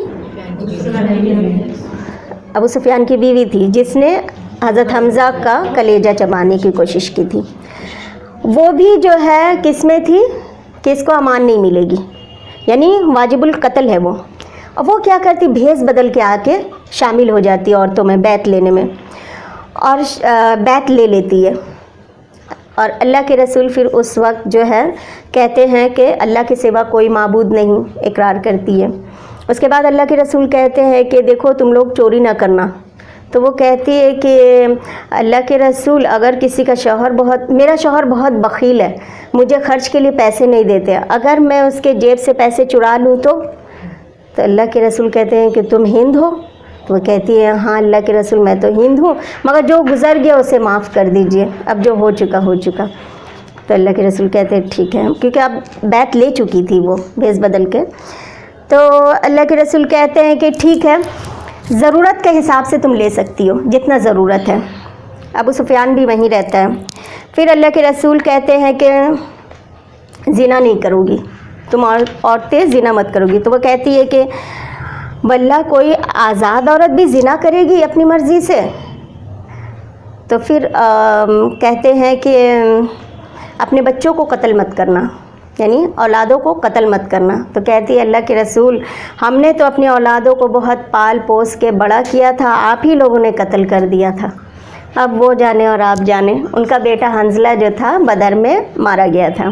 ابو سفیان کی بیوی تھی، جس نے حضرت حمزہ کا کلیجہ چبانے کی کوشش کی تھی. وہ بھی جو ہے کس میں تھی کہ اس کو امان نہیں ملے گی، یعنی واجب القتل ہے وہ. اور وہ کیا کرتی، بھیس بدل کے آ کے شامل ہو جاتی ہے عورتوں میں بیعت لینے میں، اور بیعت لے لیتی ہے. اور اللہ کے رسول پھر اس وقت جو ہے کہتے ہیں کہ اللہ کے سوا کوئی معبود نہیں، اقرار کرتی ہے. اس کے بعد اللہ کے رسول کہتے ہیں کہ دیکھو تم لوگ چوری نہ کرنا. تو وہ کہتی ہے کہ اللہ کے رسول اگر کسی کا شوہر میرا شوہر بہت بخیل ہے، مجھے خرچ کے لیے پیسے نہیں دیتے، اگر میں اس کے جیب سے پیسے چرا لوں تو اللہ کے رسول کہتے ہیں کہ تم ہند ہو؟ تو وہ کہتی ہے ہاں اللہ کے رسول میں تو ہند ہوں، مگر جو گزر گیا اسے معاف کر دیجئے، اب جو ہو چکا ہو چکا. تو اللہ کے رسول کہتے ہیں ٹھیک ہے، کیونکہ اب بیعت لے چکی تھی وہ بھیس بدل کے. تو اللہ کے رسول کہتے ہیں کہ ٹھیک ہے، ضرورت کے حساب سے تم لے سکتی ہو جتنا ضرورت ہے. ابو سفیان بھی وہیں رہتا ہے. پھر اللہ کے رسول کہتے ہیں کہ زنا نہیں کرو گی تم، عورتیں زنا مت کرو گی. تو وہ کہتی ہے کہ واللہ کوئی آزاد عورت بھی زنا کرے گی اپنی مرضی سے؟ تو پھر کہتے ہیں کہ اپنے بچوں کو قتل مت کرنا، یعنی اولادوں کو قتل مت کرنا. تو کہتی ہے اللہ کے رسول ہم نے تو اپنی اولادوں کو بہت پال پوس کے بڑا کیا تھا، آپ ہی لوگوں نے قتل کر دیا تھا. اب وہ جانے اور آپ جانے. ان کا بیٹا حنظلہ جو تھا بدر میں مارا گیا تھا.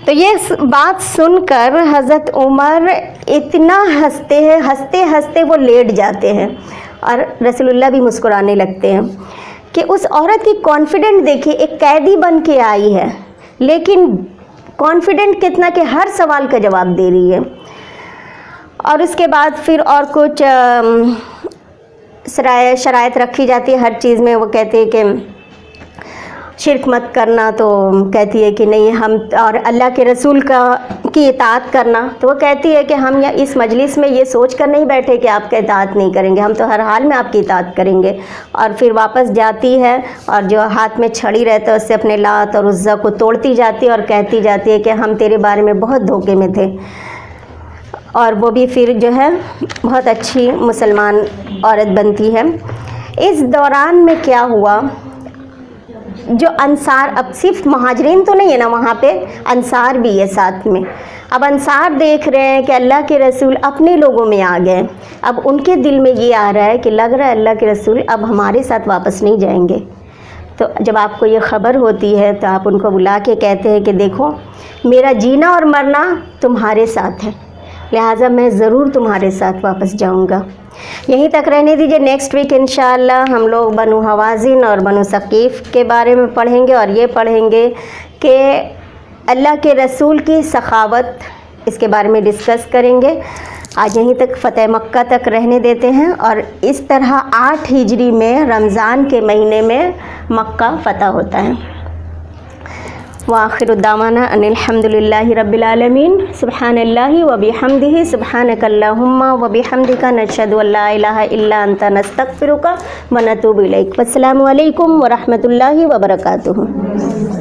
تو یہ بات سن کر حضرت عمر اتنا ہنستے ہنستے وہ لیٹ جاتے ہیں، اور رسول اللہ بھی مسکرانے لگتے ہیں کہ اس عورت کی کانفیڈنٹ دیکھیے، ایک قیدی بن کے آئی ہے لیکن کانفیڈنٹ کتنا کہ ہر سوال کا جواب دے رہی ہے. اور اس کے بعد پھر اور کچھ شرائط رکھی جاتی ہے ہر چیز میں. وہ کہتے ہیں کہ شرک مت کرنا، تو کہتی ہے کہ نہیں ہم، اور اللہ کے رسول کی اطاعت کرنا. تو وہ کہتی ہے کہ ہم اس مجلس میں یہ سوچ کر نہیں بیٹھے کہ آپ کا اطاعت نہیں کریں گے، ہم تو ہر حال میں آپ کی اطاعت کریں گے. اور پھر واپس جاتی ہے اور جو ہاتھ میں چھڑی رہتا ہے اس سے اپنے لات اور عزا کو توڑتی جاتی ہے اور کہتی جاتی ہے کہ ہم تیرے بارے میں بہت دھوکے میں تھے. اور وہ بھی پھر جو ہے بہت اچھی مسلمان عورت بنتی ہے. اس دوران میں کیا ہوا، جو انصار، اب صرف مہاجرین تو نہیں ہے نا وہاں پہ، انصار بھی ہے ساتھ میں. اب انصار دیکھ رہے ہیں کہ اللہ کے رسول اپنے لوگوں میں آ گئے. اب ان کے دل میں یہ آ رہا ہے کہ لگ رہا ہے اللہ کے رسول اب ہمارے ساتھ واپس نہیں جائیں گے. تو جب آپ کو یہ خبر ہوتی ہے تو آپ ان کو بلا کے کہتے ہیں کہ دیکھو میرا جینا اور مرنا تمہارے ساتھ ہے، لہٰذا میں ضرور تمہارے ساتھ واپس جاؤں گا۔ یہیں تک رہنے دیجیے، نیکسٹ ویک انشاءاللہ ہم لوگ بنو حوازن اور بنو ثقیف کے بارے میں پڑھیں گے، اور یہ پڑھیں گے کہ اللہ کے رسول کی سخاوت، اس کے بارے میں ڈسکس کریں گے۔ آج یہیں تک فتح مکہ تک رہنے دیتے ہیں، اور اس طرح 8 ہجری میں رمضان کے مہینے میں مکہ فتح ہوتا ہے۔ وآخر دعوانا ان الحمد للہ رب العالمین، سبحان اللہ وبحمدہ، سبحانک اللہم وبحمدک، نشہد ان لا الہ الا انت، نستغفرک ونتوب الیک۔ والسلام علیکم ورحمۃ اللہ وبرکاتہ۔